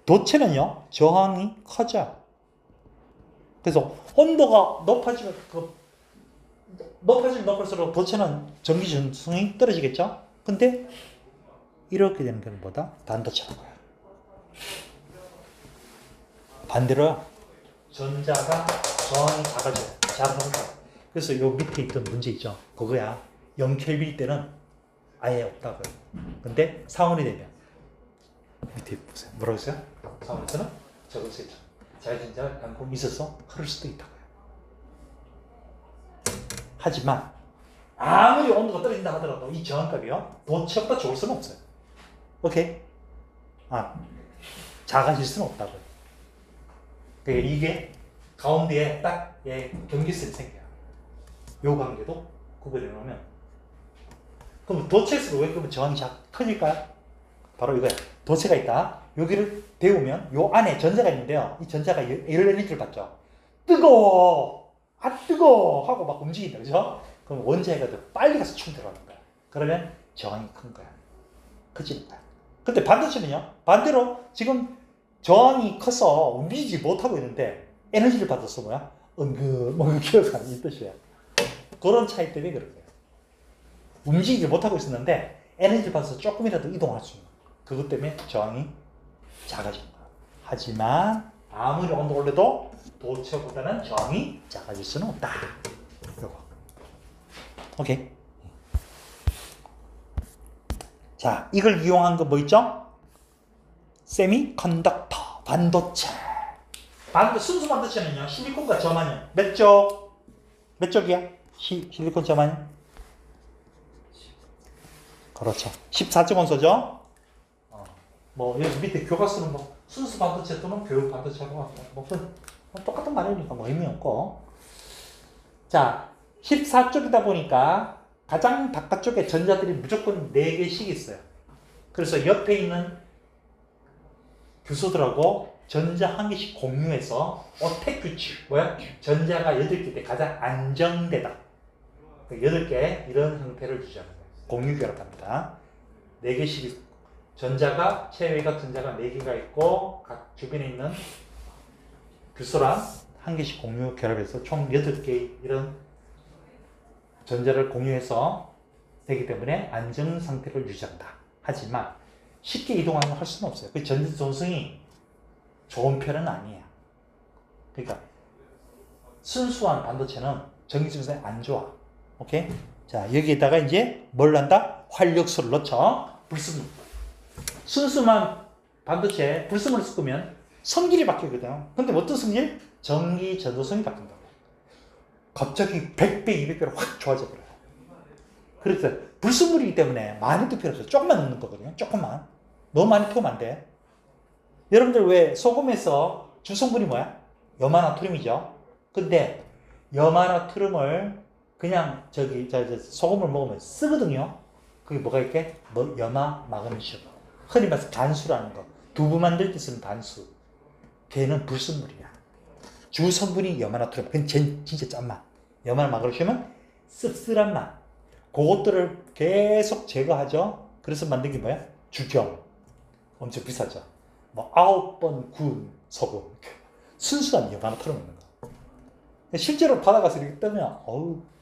도체는요, 저항이 커져. 그래서 온도가 높아지면 높을수록 도체는 전기 전성이 떨어지겠죠? 근데 이렇게 되는 건 뭐다? 반도체라고요. 반대로 전자가 저항이 작아져요. 작아져요. 그래서 요 밑에 있던 문제 있죠? 그거야. 0켈빈 때는 아예 없다고요. 근데 상온이 되면 밑에 보세요. 뭐라고 했어요? 상온에서는 적을 수 있죠. 자유전자 양공이 있어서 흐를 수도 있다고요. 하지만 아무리 온도가 떨어진다 하더라도 이 저항값이요. 도체보다 좋을 수는 없어요. 오케이? 작아질 수는 없다고요. 그러니까 이게 가운데에 딱 경계선이 생겨요. 요 관계도 구별해 놓으면 그럼 도체에서 왜 그러면 저항이 커질까요? 바로 이거야. 도체가 있다. 여기를 데우면 요 안에 전자가 있는데요. 이 전자가 열 에너지를 받죠. 뜨거워! 아 뜨거워! 하고 막 움직인다. 그죠? 그럼 원자가 더 빨리 가서 충 들어가는 거야. 그러면 저항이 큰 거야. 커지는 거야. 근데 반도체는요? 반대로 지금 저항이 커서 움직이지 못하고 있는데 에너지를 받아서 뭐야? 기어가는 이 뜻이야. 그런 차이 때문에 그런 거야. 움직이지 못하고 있었는데 에너지를 받아서 조금이라도 이동할 수 있는 거야. 그것 때문에 저항이 작아지는 거야. 하지만 아무리 온도 올려도 도체보다는 저항이 작아질 수는 없다. 요거. 오케이. 자, 이걸 이용한 거 뭐 있죠? 세미컨덕터, 반도체. 순수 반도체는요, 실리콘과 저만요. 몇 쪽? 몇 쪽이야? 실리콘 저만요? 그렇죠. 14쪽 원소죠? 뭐, 여기 밑에 교과서는 뭐, 순수 반도체 또는 교육 반도체고, 뭐, 똑같은 말이니까 뭐 의미 없고. 자, 14쪽이다 보니까 가장 바깥쪽에 전자들이 무조건 4개씩 있어요. 그래서 옆에 있는 교수들하고 전자 1개씩 공유해서 어택 규칙, 뭐야? 전자가 8개 때 가장 안정되다. 8개 이런 형태를 유지하는 거예요. 공유 결합합니다. 4개씩 전자가 체외각 전자가 4개가 있고 각 주변에 있는 규소랑 1개씩 공유 결합해서 총 8개 이런 전자를 공유해서 되기 때문에 안정 상태를 유지한다. 하지만 쉽게 이동하는 할 수는 없어요. 그 전자 조성이 좋은 편은 아니에요. 그러니까 순수한 반도체는 전기 조성이 안 좋아. 오케이? 자, 여기에다가 이제 뭘 한다? 활력소를 넣죠. 불순물. 순수만 반도체 불순물을 섞으면 성질이 바뀌거든요. 근데 어떤 성질? 전기 전도성이 바뀐다고. 갑자기 100배, 200배로 확 좋아져 버려요. 그래서 불순물이기 때문에 많이 넣을 필요 없어요. 조금만 넣는 거거든요. 조금만. 너무 많이 태우면 안 돼. 여러분들 왜 소금에서 주성분이 뭐야? 염화나트륨이죠. 근데 염화나트륨을 그냥 소금을 먹으면 쓰거든요. 그게 뭐가 있게? 염화 마그네슘. 흔히 말해서 단수라는 거. 두부 만들 때 쓰는 단수. 걔는 불순물이야. 주 성분이 염화나트륨. 그건 진짜 짠 맛. 염화 마그네슘은 씁쓸한 맛. 그것들을 계속 제거하죠. 그래서 만든 게 뭐야? 주경. 엄청 비싸죠. 뭐 9번 구운 소금. 순수한 염화나트륨 있는 거. 실제로 바다가서 이렇게 뜨면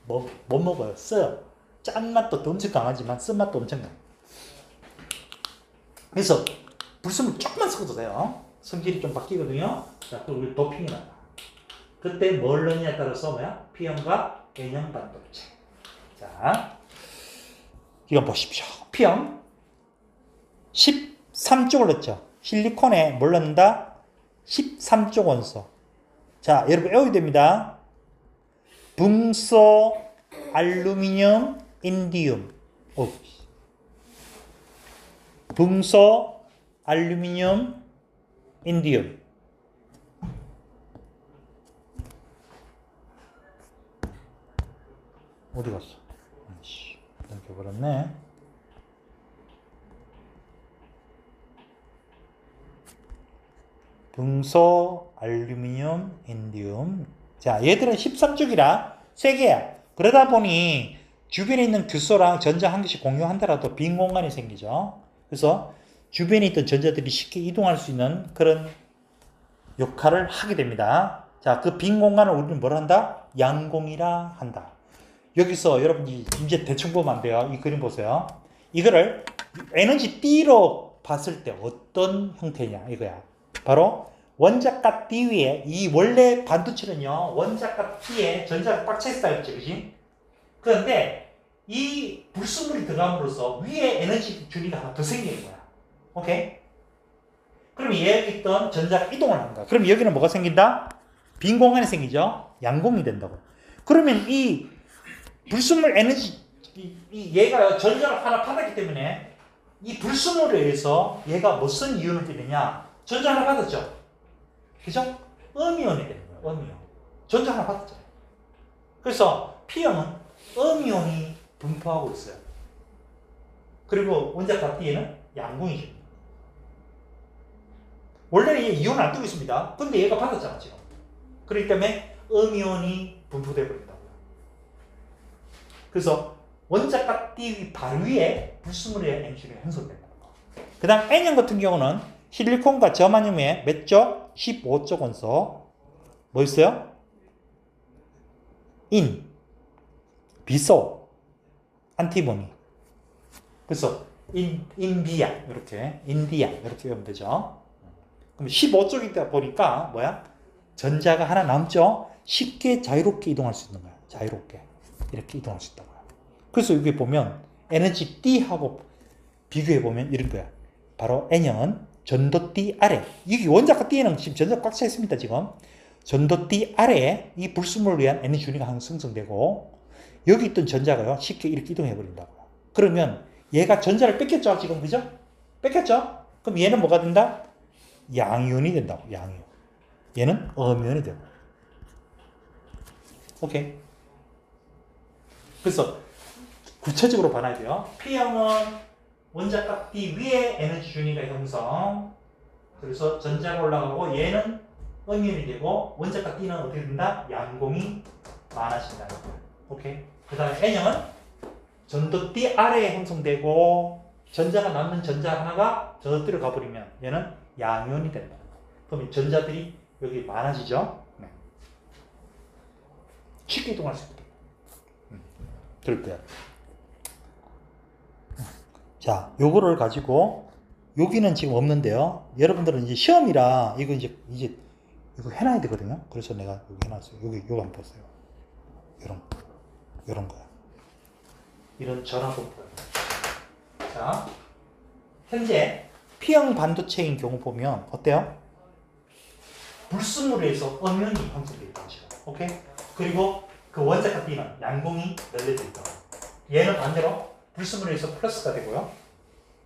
못 먹어요. 써요. 짠맛도 엄청 강하지만 쓴맛도 엄청 강해요. 그래서 불순물 조금만 섞어도 돼요. 성질이 좀 바뀌거든요. 자, 또 우리 도핑이 나와. 그때 뭘 넣느냐에 따라서 뭐야? P형과 N형 반도체. 자, 이거 보십시오. P형 13쪽을 넣었죠. 실리콘에 뭘 넣는다? 13쪽 원소. 자, 여러분 외워야 됩니다. 붕소, 알루미늄, 인디움. 붕소, 알루미늄, 인디움. 어디 갔어? 넘겨버렸네. 붕소, 알루미늄, 인디움. 자, 얘들은 13쪽이라 3개야. 그러다 보니 주변에 있는 규소랑 전자 1개씩 공유한다라도 빈 공간이 생기죠. 그래서 주변에 있던 전자들이 쉽게 이동할 수 있는 그런 역할을 하게 됩니다. 자, 그 빈 공간을 우리는 뭘 한다? 양공이라 한다. 여기서 여러분이 이제 대충 보면 안 돼요. 이 그림 보세요. 이거를 에너지 D로 봤을 때 어떤 형태냐 이거야. 바로 원자값 D 위에 이 원래 반도체는요. 원자값 D에 전자가 꽉 차 있어야겠지, 그지? 그런데 이 불순물이 들어감으로써 위에 에너지 줄이가 하나 더 생기는 거야. 오케이? 그럼 여기 있던 전자가 이동을 하는 거야. 그럼 여기는 뭐가 생긴다? 빈 공간이 생기죠? 양공이 된다고. 그러면 이 불순물 에너지, 얘가 전자를 하나 받았기 때문에 이 불순물에 의해서 얘가 무슨 이온을 띠느냐? 전자 하나 받았죠? 그죠? 음이온이 되는 거예요. 음이온. 전자 하나 받았잖아요. 그래서 P형은 음이온이 분포하고 있어요. 그리고 원자가 D에는 양궁이죠. 원래는 얘 이온 안 뜨고 있습니다. 근데 얘가 받았잖아 지금. 그렇기 때문에 음이온이 분포되어 버린다고요. 그래서 원자가 D 바로 위에 불순물의 N줄이 형성된다. 그 다음 N형 같은 경우는 실리콘과 저마늄의 몇 쪽? 15쪽 원소. 뭐 있어요? 인, 비소, 안티모니. 그래서 인비아 이렇게 인디아 이렇게 외우면 되죠. 그럼 15쪽이다 보니까 뭐야? 전자가 하나 남죠. 쉽게 자유롭게 이동할 수 있는 거야. 자유롭게 이렇게 이동할 수 있다고요. 그래서 여기 보면 에너지 D하고 비교해 보면 이런 거야. 바로 N형은 전도 D 아래. 이게 원자가 D는 지금 전자 꽉 차 있습니다. 지금 전도 D 아래에 이 불순물을 위한 에너지 준위가 항상 생성되고 여기 있던 전자가요 쉽게 이렇게 이동해 버린다고. 그러면 얘가 전자를 뺏겼죠 지금 그죠? 뺏겼죠? 그럼 얘는 뭐가 된다? 양이온이 된다고. 양이온. 얘는 음이온이 되고. 오케이. 그래서 구체적으로 봐야 돼요. P형은 원자값 D 위에 에너지 준위가 형성. 그래서 전자가 올라가고 얘는 음이온이 되고 원자값 D는 어떻게 된다? 양공이 많아진다. 오케이. 그 다음에 N형은 전도 D 아래에 형성되고 전자가 남는 전자 하나가 저쪽으로 가버리면 얘는 양이온이 된다. 그러면 전자들이 여기 많아지죠? 네. 쉽게 이동할 수 있다. 그럴 때. 자, 요거를 가지고 여기는 지금 없는데요. 여러분들은 이제 시험이라 이거 이제 이거 해놔야 되거든요. 그래서 내가 여기 해놨어요. 여기 요거 한번 보세요. 이런 거야. 이런 전화본부. 자, 현재 P형 반도체인 경우 보면 어때요? 불순물에서 음연이 형성되어 있다. 오케이? 그리고 그 원자값 D는 양공이 널려져 있다. 얘는 반대로 불순물에서 플러스가 되고요.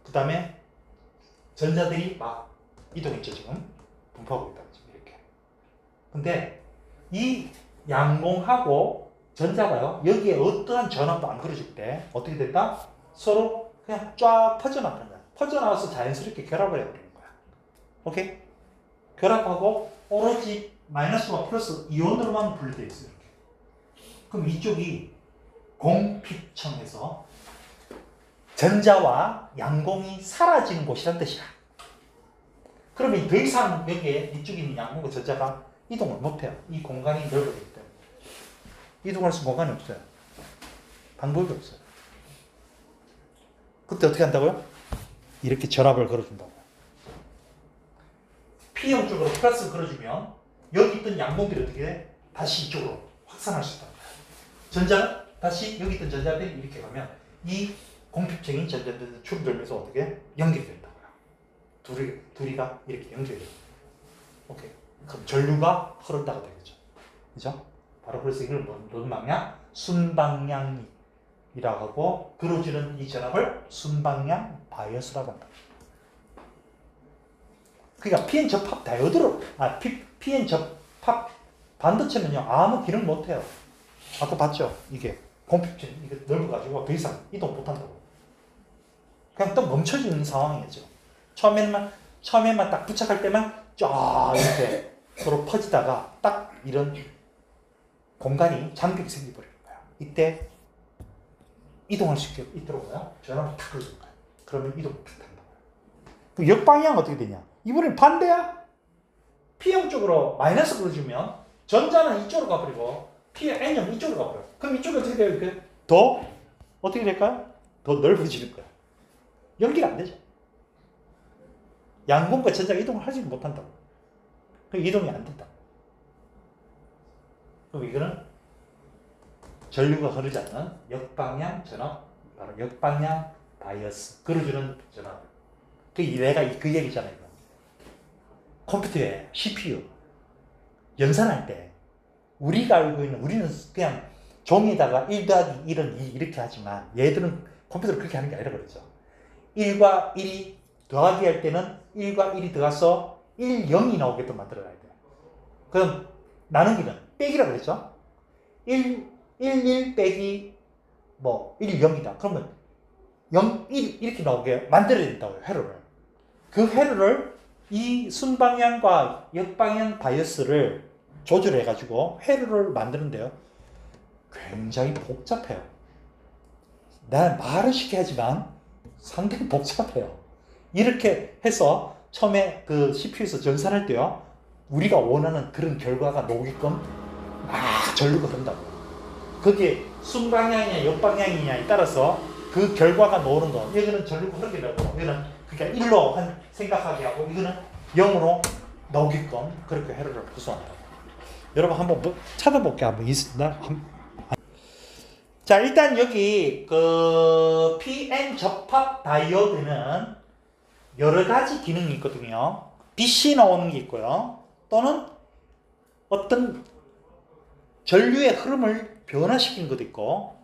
그 다음에 전자들이 막 이동했죠 지금 분포하고 있다 지금 이렇게. 근데 이 양공하고 전자가요 여기에 어떠한 전압도 안 걸어줄 때 어떻게 됐다? 서로 그냥 쫙 퍼져나가는 거야. 퍼져나와서 자연스럽게 결합을 해버리는 거야. 오케이? 결합하고 오로지 마이너스와 플러스 이온으로만 분리되어 있어요. 이렇게. 그럼 이쪽이 공핍청에서 전자와 양공이 사라지는 곳이란 뜻이야. 그러면 더 이상 여기에 이쪽에 있는 양공과 전자가 이동을 못해요. 이 공간이 넓어지기 때문에. 이동할 수 있는 공간이 없어요. 방법이 없어요. 그때 어떻게 한다고요? 이렇게 전압을 걸어준다고요. P형 쪽으로 플러스를 걸어주면 여기 있던 양공들이 어떻게 돼? 다시 이쪽으로 확산할 수 있다. 전자는 다시 여기 있던 전자들이 이렇게 가면 이 공핍적인 전자들이 줄들면서 어떻게 연결이 된다고요. 둘이가 이렇게 연결이 돼요. 오케이. 그럼 전류가 흐른다고 되겠죠. 그죠? 바로 그래서 이걸 뭔 방향? 순방향이라고 하고 그루지는 이 전압을 순방향 바이어스라고 한다. 그러니까 PN 접합 다이오드로 PN 접합 반도체는요 아무 기능 못해요. 아까 봤죠? 이게 공핍점 이게 넓어가지고 더 이상 이동 못한다고. 그냥 또 멈춰지는 상황이죠. 처음에만 딱 부착할 때만 쫙 이렇게 서로 퍼지다가 딱 이런 공간이 장벽이 생겨버리는 거야. 이때 이동할 수 있도록 전압을 탁 걸어주는 거야. 그러면 이동 못한다. 그럼 역방향은 어떻게 되냐? 이번엔 반대야. P형 쪽으로 마이너스 걸어주면 전자는 이쪽으로 가버리고 N형 이쪽으로 가버려. 그럼 이쪽이 어떻게 돼요? 이렇게 더 어떻게 될까요? 더 넓어지는 거야. 연결 안 되죠. 양공과 전자가 이동을 하지 못한다고. 그럼 이동이 안 된다. 그럼 이거는 전류가 흐르지 않는 역방향 전압, 바로 역방향 바이어스, 걸어주는 전압. 내가 그 얘기잖아요. 이거. 컴퓨터에 CPU 연산할 때 우리가 알고 있는 우리는 그냥 종이에다가 1 더하기 1은 2 이렇게 하지만 얘들은 컴퓨터를 그렇게 하는 게 아니라 그러죠. 1과 1이 더하기 할 때는 1과 1이 더가서 1, 0이 나오게끔 만들어놔야 돼요. 그럼 나누기는 빼기라고 그랬죠. 1, 1 빼기 1, 0이다. 그러면 0, 1 이렇게 나오게 만들어야 된다고요. 회로를. 그 회로를 이 순방향과 역방향 바이어스를 조절해 가지고 회로를 만드는데요. 굉장히 복잡해요. 나는 말은 쉽게 하지만 상당히 복잡해요. 이렇게 해서 처음에 그 CPU에서 전산할 때요. 우리가 원하는 그런 결과가 나오게끔 막 전류가 흐른다고요. 그게 순방향이냐 역방향이냐에 따라서 그 결과가 나오는 거. 이거는 전류가 흐르게 되고 이거는 그러니까 1로 생각하게 하고 이거는 0으로 나오게끔 그렇게 회로를 구성한다고. 여러분 한번 뭐 찾아볼게요. 한번 있습니다. 자, 일단 여기 그 PN 접합 다이오드는 여러 가지 기능이 있거든요. 빛이 나오는 게 있고요. 또는 어떤 전류의 흐름을 변화시키는 것도 있고,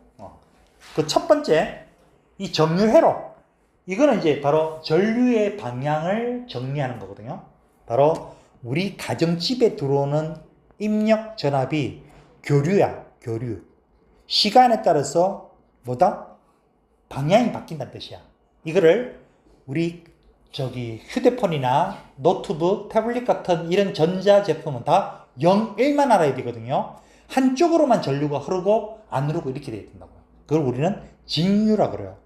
그 첫 번째, 이 정류회로. 이거는 이제 바로 전류의 방향을 정리하는 거거든요. 바로 우리 가정집에 들어오는 입력 전압이 교류야, 교류. 시간에 따라서 뭐다? 방향이 바뀐다는 뜻이야. 이거를 우리 휴대폰이나 노트북, 태블릿 같은 이런 전자제품은 다 0, 1만 알아야 되거든요. 한쪽으로만 전류가 흐르고 안 흐르고 이렇게 되어 있다고요. 그걸 우리는 직류라 그래요.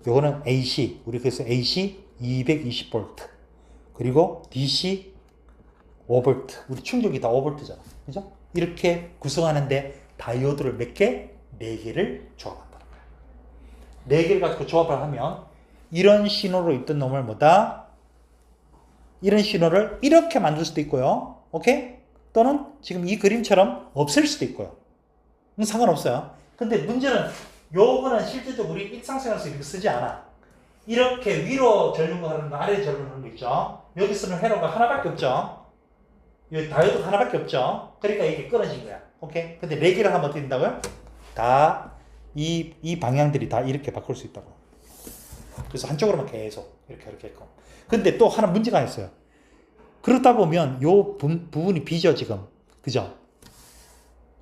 요거는 AC, 우리 그래서 AC 220V 그리고 DC 5V, 우리 충격이 다 5V잖아. 그죠? 이렇게 구성하는데 다이오드를 몇 개? 4개를 조합한다는 거야. 4개를 가지고 조합을 하면 이런 신호로 있던 놈을 뭐다? 이런 신호를 이렇게 만들 수도 있고요. 오케이? 또는 지금 이 그림처럼 없앨 수도 있고요. 상관없어요. 근데 문제는 요거는 실제적으로 우리 일상생활에서 이렇게 쓰지 않아. 이렇게 위로 전류가 흐르는 거, 아래 전류가 흐르는 거 있죠. 여기 쓰는 회로가 하나밖에 없죠. 여기 다이오드가 하나밖에 없죠. 그러니까 이게 끊어진 거야. 오케이? 근데 4개를 하면 어떻게 된다고요? 다 이 방향들이 다 이렇게 바꿀 수 있다고. 그래서 한쪽으로만 계속 이렇게 했고. 근데 또 하나 문제가 있어요. 그러다 보면 요 부분이 비죠 지금. 그죠?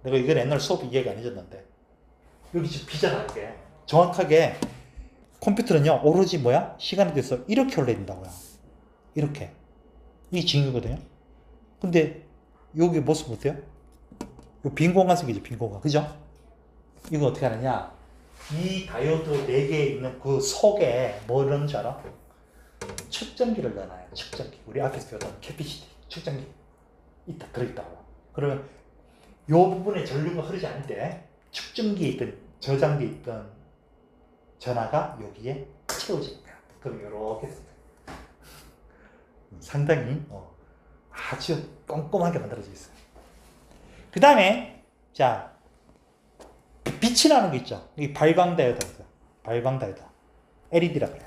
내가 이건 옛날 수업 이해가 안 해줬는데 여기 지금 비잖아 이게. 정확하게 컴퓨터는요 오로지 뭐야? 시간에 대해서 이렇게 올려야 된다고요. 이렇게. 이게 직류거든요. 근데 여기 모습 어때요? 요 빈 공간 생기죠, 빈 공간. 그죠? 이거 어떻게 하느냐? 이 다이오드 4개 있는 그 속에 뭐 넣는 줄 알아? 측정기를 넣어놔요. 측정기. 우리 앞에서 배웠던 캐피시티. 측정기. 있다, 들어있다고. 그러면 요 부분에 전류가 흐르지 않을 때 측정기에 있던, 저장기에 있던 전하가 여기에 채워지는 거야. 그럼 요렇게 상당히 아주 꼼꼼하게 만들어져 있어요. 그 다음에 자 빛이 나는 게 있죠. 이 발광 다이오드. 발광 다이오드. LED라고 해요.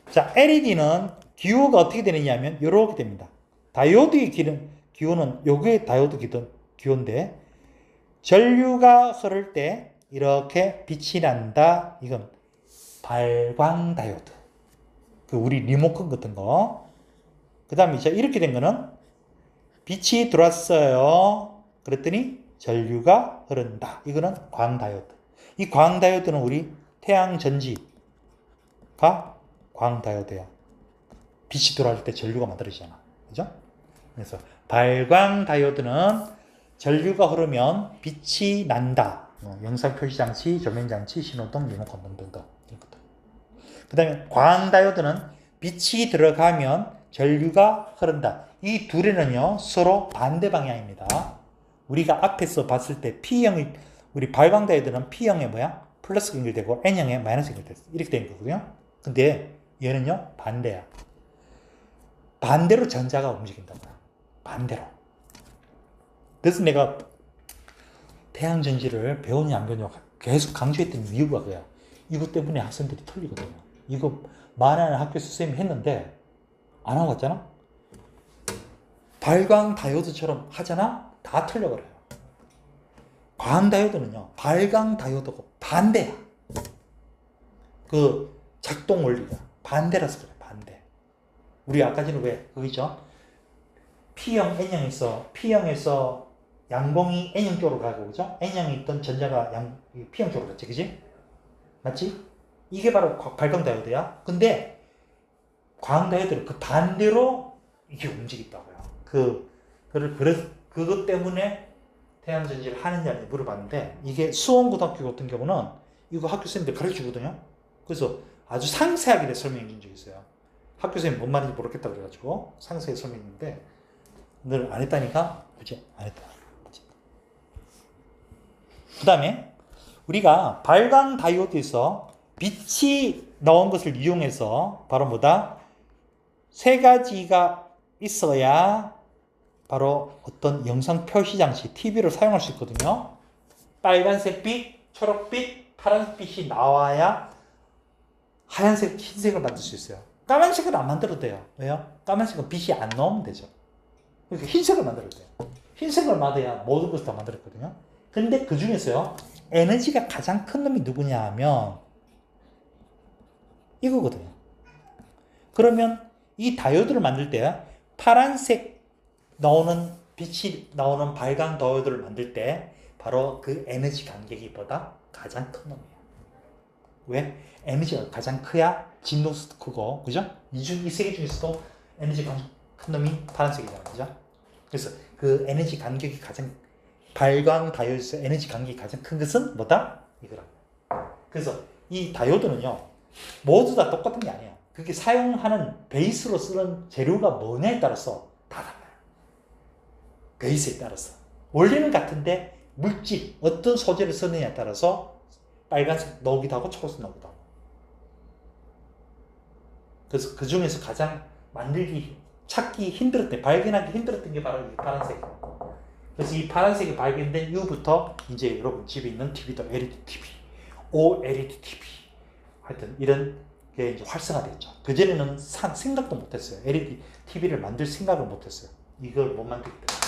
자, LED는 기호가 어떻게 되느냐면 이렇게 됩니다. 다이오드의 기호는 요게 다이오드 기호인데 전류가 흐를 때 이렇게 빛이 난다. 이건 발광 다이오드. 그 우리 리모컨 같은 거. 그 다음에 이제 이렇게 된 거는 빛이 들어왔어요. 그랬더니 전류가 흐른다. 이거는 광다이오드. 이 광다이오드는 우리 태양전지가 광다이오드야. 빛이 들어올 때 전류가 만들어지잖아. 그죠? 그래서 발광다이오드는 전류가 흐르면 빛이 난다. 영상 표시장치, 조명장치, 신호등, 리모컨 등등. 그 다음에 광다이오드는 빛이 들어가면 전류가 흐른다. 이 둘에는요 서로 반대 방향입니다. 우리가 앞에서 봤을 때 P형이, 우리 발광다이오드는 P형에 뭐야? 플러스가 연결되고 N형에 마이너스가 연결돼. 이렇게 된 거거든요. 근데 얘는요 반대야. 반대로 전자가 움직인다고요. 반대로. 그래서 내가 태양전지를 배우냐 안 배우냐 계속 강조했던 이유가 그거야. 이것 때문에 학생들이 틀리거든요. 이거 많은 학교에서 선생님이 했는데 안 하고 갔잖아? 발광 다이오드처럼 하잖아? 다 틀려버려요. 광 다이오드는요, 발광 다이오드고 반대야. 그 작동 원리가 반대라서 그래, 반대. 우리 아까 전에 왜, 그거 있죠? P형, P형에서 양봉이 N형 쪽으로 가고, 그죠? N형이 있던 전자가 P형 쪽으로 갔지, 그지? 맞지? 이게 바로 발광 다이오드야. 근데 광 다이오드는 그 반대로 이게 움직인다고요. 그것 때문에 태양 전지를 하느냐 물어봤는데, 이게 수원고등학교 같은 경우는 이거 학교 선생님들 가르쳐 주거든요. 그래서 아주 상세하게 설명해 준 적이 있어요. 학교 선생님 뭔 말인지 모르겠다 그래가지고 상세히 설명했는데, 늘 안 했다니까 굳이 안 했다. 그 다음에 우리가 발광 다이오드에서 빛이 나온 것을 이용해서 바로 뭐다? 세 가지가 있어야 바로 어떤 영상 표시 장치, TV를 사용할 수 있거든요. 빨간색 빛, 초록빛, 파란색 빛이 나와야 하얀색, 흰색을 만들 수 있어요. 까만색은 안 만들어도 돼요. 왜요? 까만색은 빛이 안 나오면 되죠. 그러니까 흰색을 만들어도 돼요. 흰색을 만들어야 모든 것을 다 만들었거든요. 근데 그 중에서요, 에너지가 가장 큰 놈이 누구냐 하면 이거거든요. 그러면 이 다이오드를 만들 때 파란색 나오는 빛이 나오는 발광 다이오드를 만들 때 바로 그 에너지 간격이 보다 가장 큰 놈이에요. 왜? 에너지가 가장 커야 진동수도 크고, 그죠? 이 세 개 중에서도 에너지가 큰 놈이 파란색이잖아요, 그죠? 그래서 그 에너지 간격이 가장, 발광 다이오드에서 에너지 간격이 가장 큰 것은 뭐다? 이거라고. 그래서 이 다이오드는요, 모두 다 똑같은 게 아니에요. 그게 사용하는 베이스로 쓰는 재료가 뭐냐에 따라서 다 달라요. 베이스에 따라서. 원리는 같은데 물질, 어떤 소재를 쓰느냐에 따라서 빨간색 나오기도 하고 초록색 나오기도 하고. 그래서 그 중에서 가장 찾기 힘들었던, 발견하기 힘들었던 게 바로 이 파란색이에요. 그래서 이 파란색이 발견된 이후부터 이제 여러분 집에 있는 TV도 LED TV, OLED TV, 하여튼 이런 게 이제 활성화됐죠. 그전에는 생각도 못했어요. LED TV를 만들 생각을 못했어요. 이걸 못 만들기 때문에.